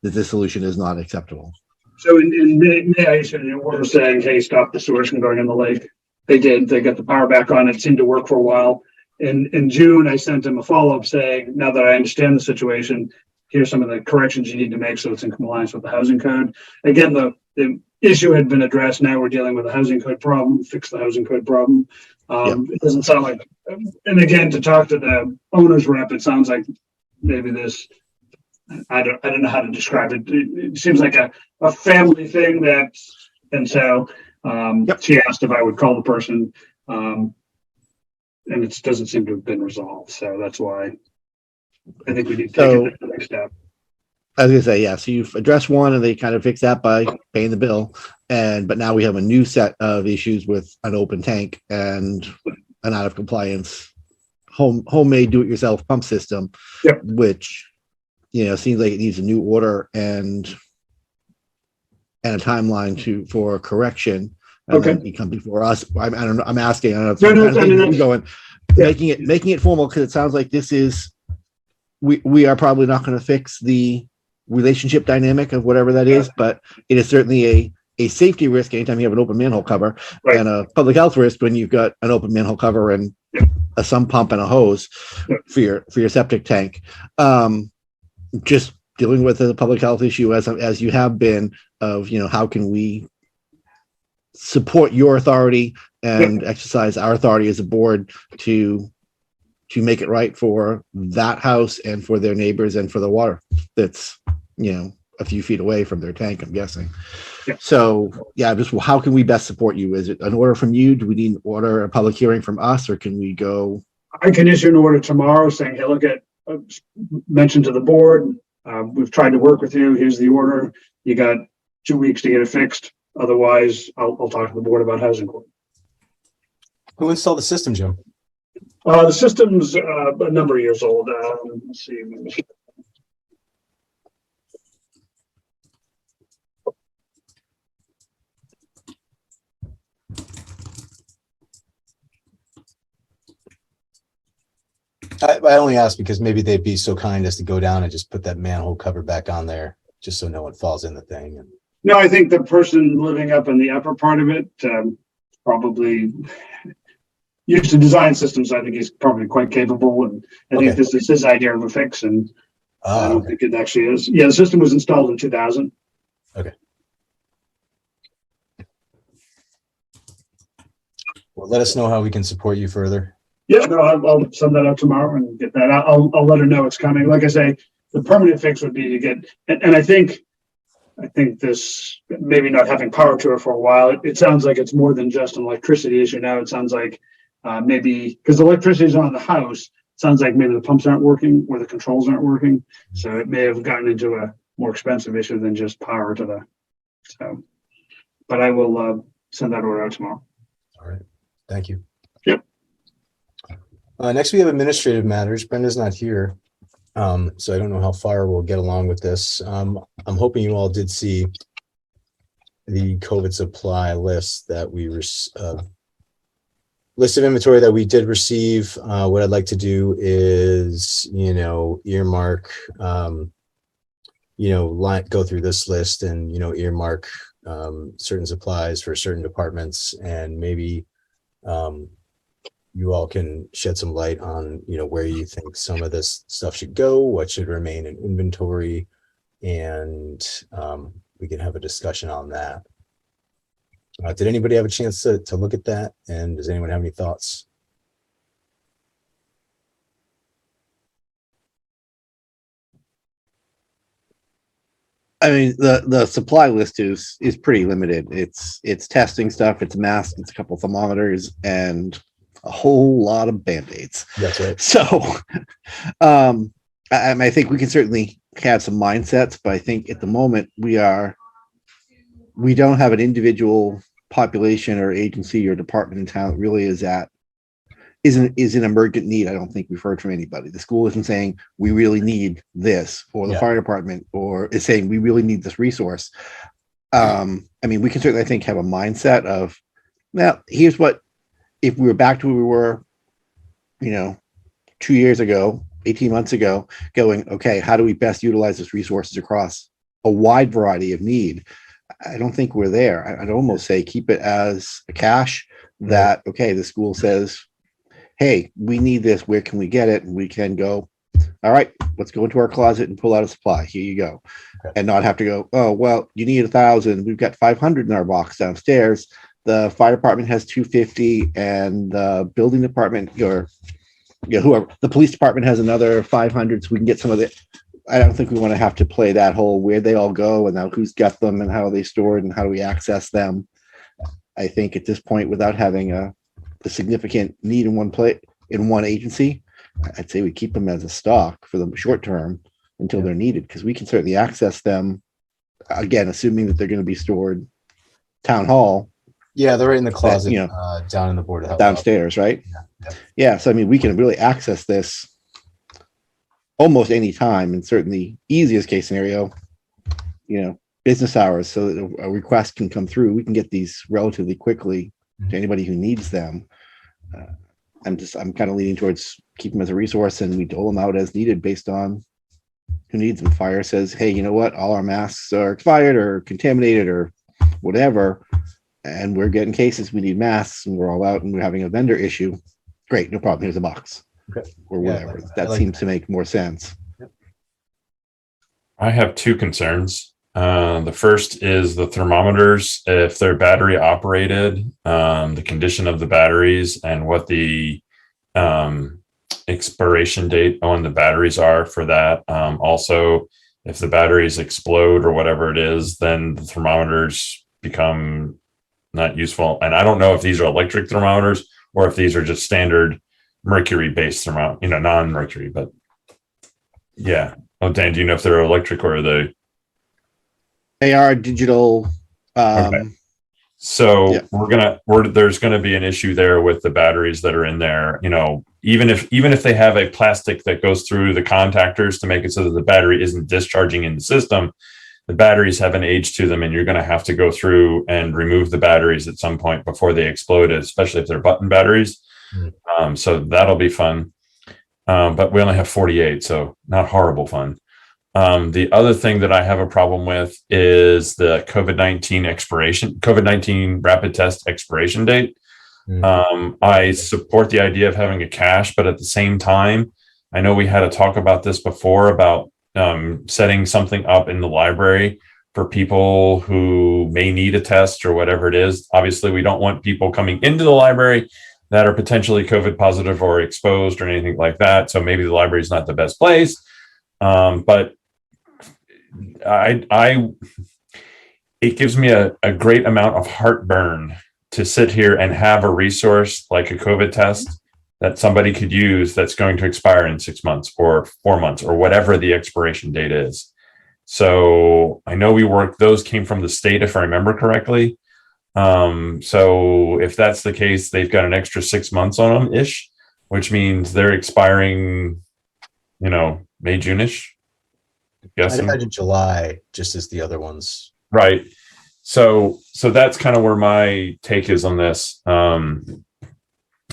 that this solution is not acceptable? So in May, I issued an order saying, hey, stop the sewers from going in the lake. They did. They got the power back on. It seemed to work for a while. In June, I sent them a follow-up saying, now that I understand the situation, here's some of the corrections you need to make so it's in compliance with the housing code. Again, the issue had been addressed. Now we're dealing with a housing code problem, fix the housing code problem. It doesn't sound like, and again, to talk to the owner's rep, it sounds like maybe this, I don't know how to describe it. It seems like a family thing that, and so she asked if I would call the person. and it doesn't seem to have been resolved. So that's why I think we need to take it to the next step. I was gonna say, yeah, so you've addressed one and they kind of fixed that by paying the bill. But now we have a new set of issues with an open tank and an out of compliance homemade do-it-yourself pump system. Yep. Which, seems like it needs a new order and a timeline for correction. And Okay. then you come before us. I don't know. I'm asking. I don't No, know. no, If I mean, I'm going, yeah. making it formal, because it sounds like this is, we are probably not going to fix the relationship dynamic of whatever that is, but it is certainly a safety risk anytime you have an open manhole cover, Right. and a public health risk when you've got an open manhole cover and a sump pump and a hose Yep. for your septic tank. Just dealing with the public health issue as you have been of, how can we support your authority and exercise our authority as a board to make it right for that house and for their neighbors and for the water that's, a few feet away from their tank, I'm guessing. Yeah. So yeah, just how can we best support you? Is it an order from you? Do we need an order, a public hearing from us, or can we go? I can issue an order tomorrow saying, hey, look at, mention to the board, we've tried to work with you. Here's the order. You got 2 weeks to get it fixed. Otherwise, I'll talk to the board about housing court. Who installed the system, Jim? The system's a number of years old. Let's see. I only ask because maybe they'd be so kind as to go down and just put that manhole cover back on there, just so no one falls in the thing. And No, I think the person living up in the upper part of it probably used to design systems. I think he's probably quite capable, and I think Okay. this is his idea of a fix, and I don't okay. think it actually is. Yeah, the system was installed in 2000. Well, let us know how we can support you further. Yeah, no, I'll send that out tomorrow and get that. I'll let her know it's coming. Like I say, the permanent fix would be to get, and I think this, maybe not having power to it for a while, it sounds like it's more than just an electricity issue now. It sounds like maybe, because the electricity is on in the house, it sounds like maybe the pumps aren't working or the controls aren't working. So it may have gotten into a more expensive issue than just power to the, so, but I will send that order out tomorrow. All right. Thank you. Yep. Next, we have administrative matters. Brenda's not here, so I don't know how far we'll get along with this. I'm hoping you all did see the COVID supply list that we list of inventory that we did receive. What I'd like to do is, earmark, go through this list and, earmark certain supplies for certain departments, and maybe you all can shed some light on, where you think some of this stuff should go, what should remain in inventory, and we can have a discussion on that. Did anybody have a chance to look at that? And does anyone have any thoughts? I mean, the supply list is pretty limited. It's testing stuff, it's masks, it's a couple thermometers, and a whole lot of band-aids. That's right. So I think we can certainly have some mindsets, but I think at the moment we don't have an individual population or agency or department in town that really is in emergent need. I don't think we've heard from anybody. The school isn't saying we really need this, or the Yeah. fire department or is saying we really need this resource. I mean, we can certainly, I think, have a mindset of, now here's what, if we were back to where we were, 2 years ago, 18 months ago, going, okay, how do we best utilize this resources across a wide variety of need? I don't think we're there. I'd almost say keep it as a cache that, okay, the school says, hey, we need this, where can we get it? And we can go, all right, let's go into our closet and pull out a supply. Here you go. Okay. And not have to go, oh, well, you need 1,000. We've got 500 in our box downstairs. The fire department has 250, and the building department, or whoever, the police department has another 500, so we can get some of it. I don't think we want to have to play that whole where they all go and now who's got them and how are they stored and how do we access them. I think at this point, without having a significant need in one place, in one agency, I'd say we keep them as a stock for the short term until they're needed, because we can certainly access them, again, assuming that they're going to be stored town hall Yeah, they're right in the closet, you know, down in the Board of Health. downstairs, right? Yeah. Yeah, so I mean, we can really access this almost any time, and certainly easiest case scenario, business hours, so that a request can come through. We can get these relatively quickly to anybody who needs them. I'm kind of leaning towards keep them as a resource, and we dole them out as needed based on who needs them. Fire says, hey, you know what? All our masks are expired or contaminated or whatever, and we're getting cases. We need masks, and we're all out, and we're having a vendor issue. Great, no problem. Here's a box, Okay. or Yeah, I whatever. like That that. seems to make more sense. I have two concerns. The first is the thermometers, if they're battery operated, the condition of the batteries and what the expiration date on the batteries are for that. Also, if the batteries explode or whatever it is, then the thermometers become not useful. And I don't know if these are electric thermometers or if these are just standard mercury based thermometer, non-mercury, but yeah. Oh, Dan, do you know if they're electric or are they? They are digital. Okay. So Yeah. there's gonna be an issue there with the batteries that are in there. Even if they have a plastic that goes through the contactors to make it so that the battery isn't discharging in the system, the batteries have an age to them, and you're going to have to go through and remove the batteries at some point before they explode, especially if they're button batteries. So that'll be fun. But we only have 48, so not horrible fun. The other thing that I have a problem with is the COVID-19 rapid test expiration date. I support the idea of having a cache, but at the same time, I know we had a talk about this before about setting something up in the library for people who may need a test or whatever it is. Obviously, we don't want people coming into the library that are potentially COVID positive or exposed or anything like that. So maybe the library is not the best place. But it gives me a great amount of heartburn to sit here and have a resource like a COVID test that somebody could use that's going to expire in 6 months or 4 months or whatever the expiration date is. So I know those came from the state, if I remember correctly. So if that's the case, they've got an extra 6 months on them ish, which means they're expiring, May, June-ish. I'd imagine July, just as the other ones. Right. So that's kind of where my take is on this.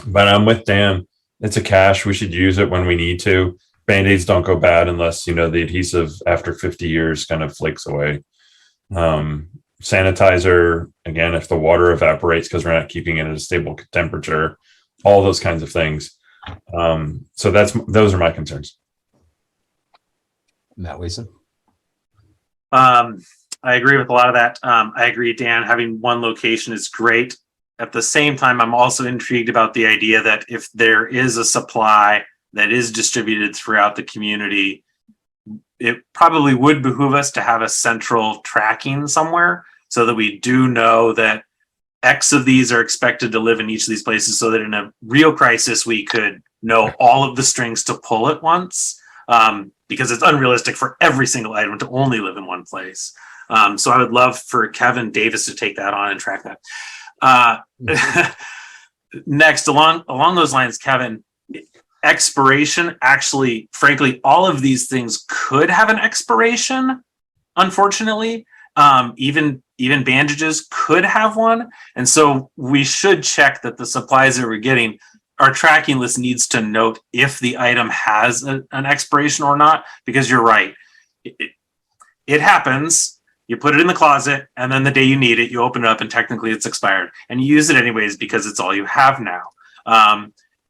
But I'm with Dan. It's a cache. We should use it when we need to. Band-Aids don't go bad unless, the adhesive after 50 years kind of flakes away. Sanitizer, again, if the water evaporates because we're not keeping it at a stable temperature, all those kinds of things. So those are my concerns. Matt Wason. I agree with a lot of that. I agree, Dan, having one location is great. At the same time, I'm also intrigued about the idea that if there is a supply that is distributed throughout the community, it probably would behoove us to have a central tracking somewhere so that we do know that X of these are expected to live in each of these places, so that in a real crisis, we could know all of the strings to pull at once, because it's unrealistic for every single item to only live in one place. So I would love for Kevin Davis to take that on and track that. Next, along those lines, Kevin, expiration, actually, frankly, all of these things could have an expiration, unfortunately. Even bandages could have one. And so we should check that the supplies that we're getting, our tracking list needs to note if the item has an expiration or not, because you're right. It happens. You put it in the closet, and then the day you need it, you open it up, and technically it's expired. And you use it anyways because it's all you have now.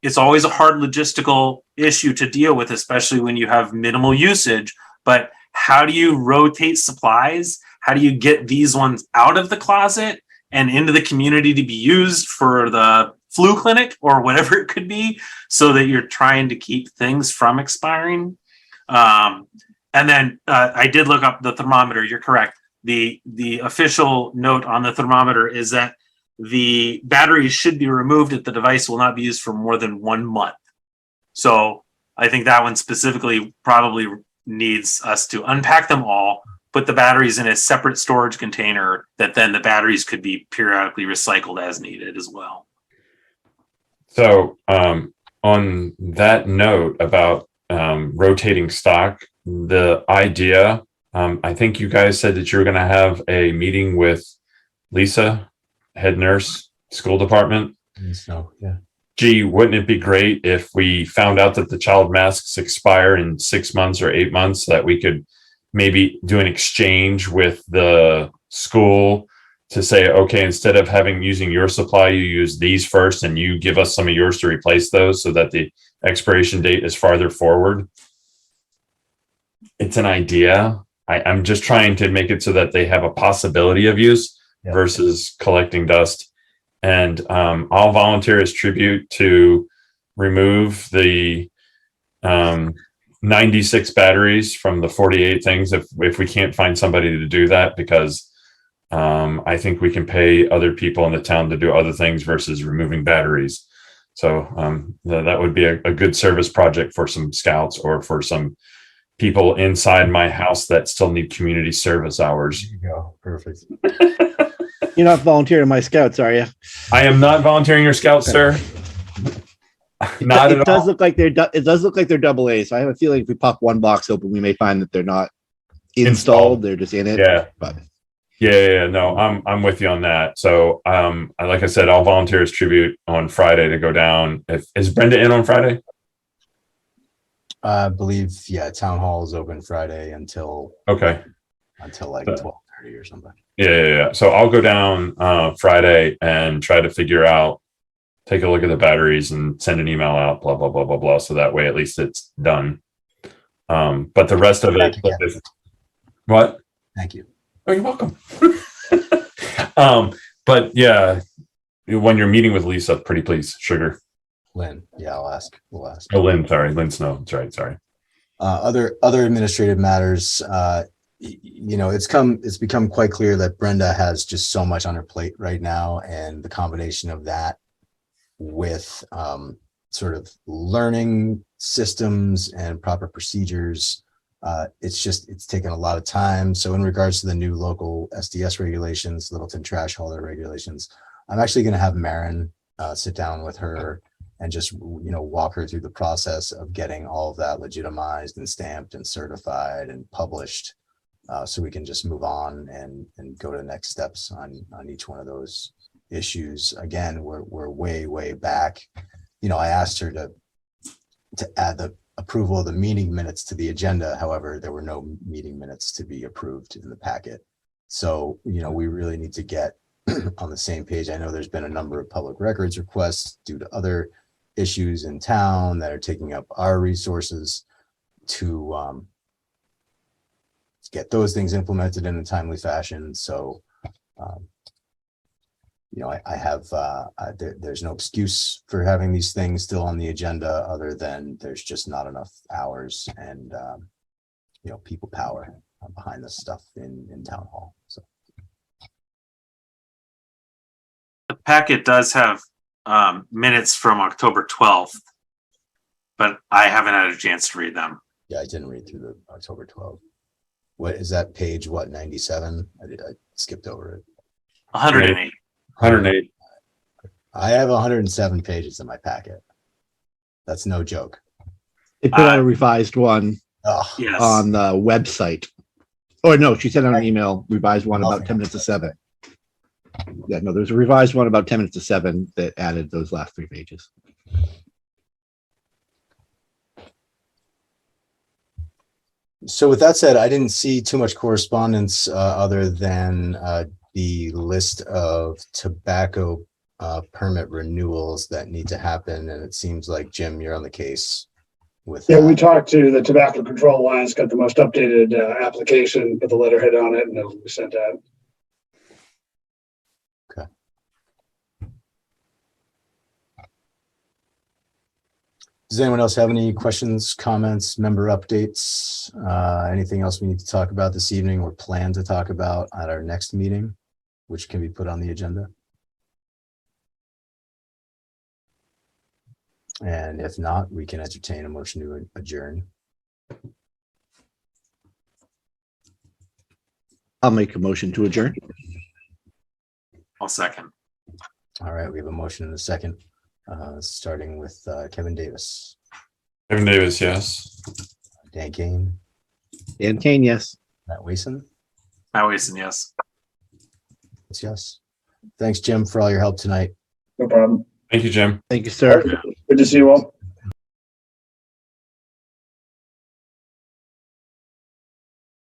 It's always a hard logistical issue to deal with, especially when you have minimal usage. But how do you rotate supplies? How do you get these ones out of the closet and into the community to be used for the flu clinic or whatever it could be, so that you're trying to keep things from expiring? And then I did look up the thermometer. You're correct. The official note on the thermometer is that the batteries should be removed if the device will not be used for more than 1 month. So I think that one specifically probably needs us to unpack them all, put the batteries in a separate storage container that then the batteries could be periodically recycled as needed as well. So on that note about rotating stock, the idea, I think you guys said that you were going to have a meeting with Lisa, head nurse, school department. So, yeah. Gee, wouldn't it be great if we found out that the child masks expire in 6 months or 8 months, that we could maybe do an exchange with the school to say, okay, instead of using your supply, you use these first and you give us some of yours to replace those so that the expiration date is farther forward. It's an idea. I'm just trying to make it so that they have a possibility of use versus collecting dust. And I'll volunteer as tribute to remove the 96 batteries from the 48 things if we can't find somebody to do that, because I think we can pay other people in the town to do other things versus removing batteries. So that would be a good service project for some scouts or for some people inside my house that still need community service hours. There you go. Perfect. You're not volunteering my scouts, are you? I am not volunteering your scouts, sir. Not It at does all. look like it does look like they're double A. So I have a feeling if we pop one box open, we may find that they're not installed. They're just in it. Yeah. But Yeah. No, I'm with you on that. So, like I said, I'll volunteer as tribute on Friday to go down. Is Brenda in on Friday? I believe, yeah, town hall is open Friday until Okay. like 12:30 or something. Yeah. So I'll go down Friday and try to figure out, take a look at the batteries and send an email out, blah, blah, blah, blah, blah. So that way, at least it's done. But the rest of it, what? Thank you. Oh, you're welcome. But yeah, when you're meeting with Lisa, pretty please, Sugar. Lynn, yeah, I'll ask. We'll ask. Oh, Lynn, sorry. Lynn Snow. That's right. Sorry. Other administrative matters, it's become quite clear that Brenda has just so much on her plate right now, and the combination of that with sort of learning systems and proper procedures, it's taken a lot of time. So in regards to the new local SDS regulations, Littleton trash hauler regulations, I'm actually going to have Maren sit down with her and just walk her through the process of getting all of that legitimized and stamped and certified and published, so we can just move on and go to the next steps on each one of those issues. Again, we're way back. I asked her to add the approval of the meeting minutes to the agenda. However, there were no meeting minutes to be approved in the packet. So, we really need to get on the same page. I know there's been a number of public records requests due to other issues in town that are taking up our resources to get those things implemented in a timely fashion. So, there's no excuse for having these things still on the agenda other than there's just not enough hours and, people power behind this stuff in town hall. So. The packet does have minutes from October 12th, but I haven't had a chance to read them. Yeah, I didn't read through the October 12th. What is that page? 97? I skipped over it. 108. 108. I have 107 pages in my packet. That's no joke. they put out a revised one Oh, Yes. on the website. Or no, she sent out an email, revised one about 10 minutes to 7. Yeah, no, there's a revised one about 10 minutes to 7 that added those last 3 pages. so with that said, I didn't see too much correspondence other than the list of tobacco permit renewals that need to happen. And it seems like, Jim, you're on the case with Yeah, that. we talked to the Tobacco Control Alliance, got the most updated application, put the letterhead on it, and it'll be sent out. Does anyone else have any questions, comments, member updates? Anything else we need to talk about this evening or plan to talk about at our next meeting, which can be put on the agenda? And if not, we can entertain a motion to adjourn. I'll make a motion to adjourn. I'll second. All right, we have a motion and a second, starting with Kevin Davis, Kevin Davis, yes. Dan Kane, Dan Kane, yes. Matt Wason. Matt Wason, yes. Yes. Thanks, Jim, for all your help tonight. No problem. Thank you, Jim. Thank you, sir. Good to see you all.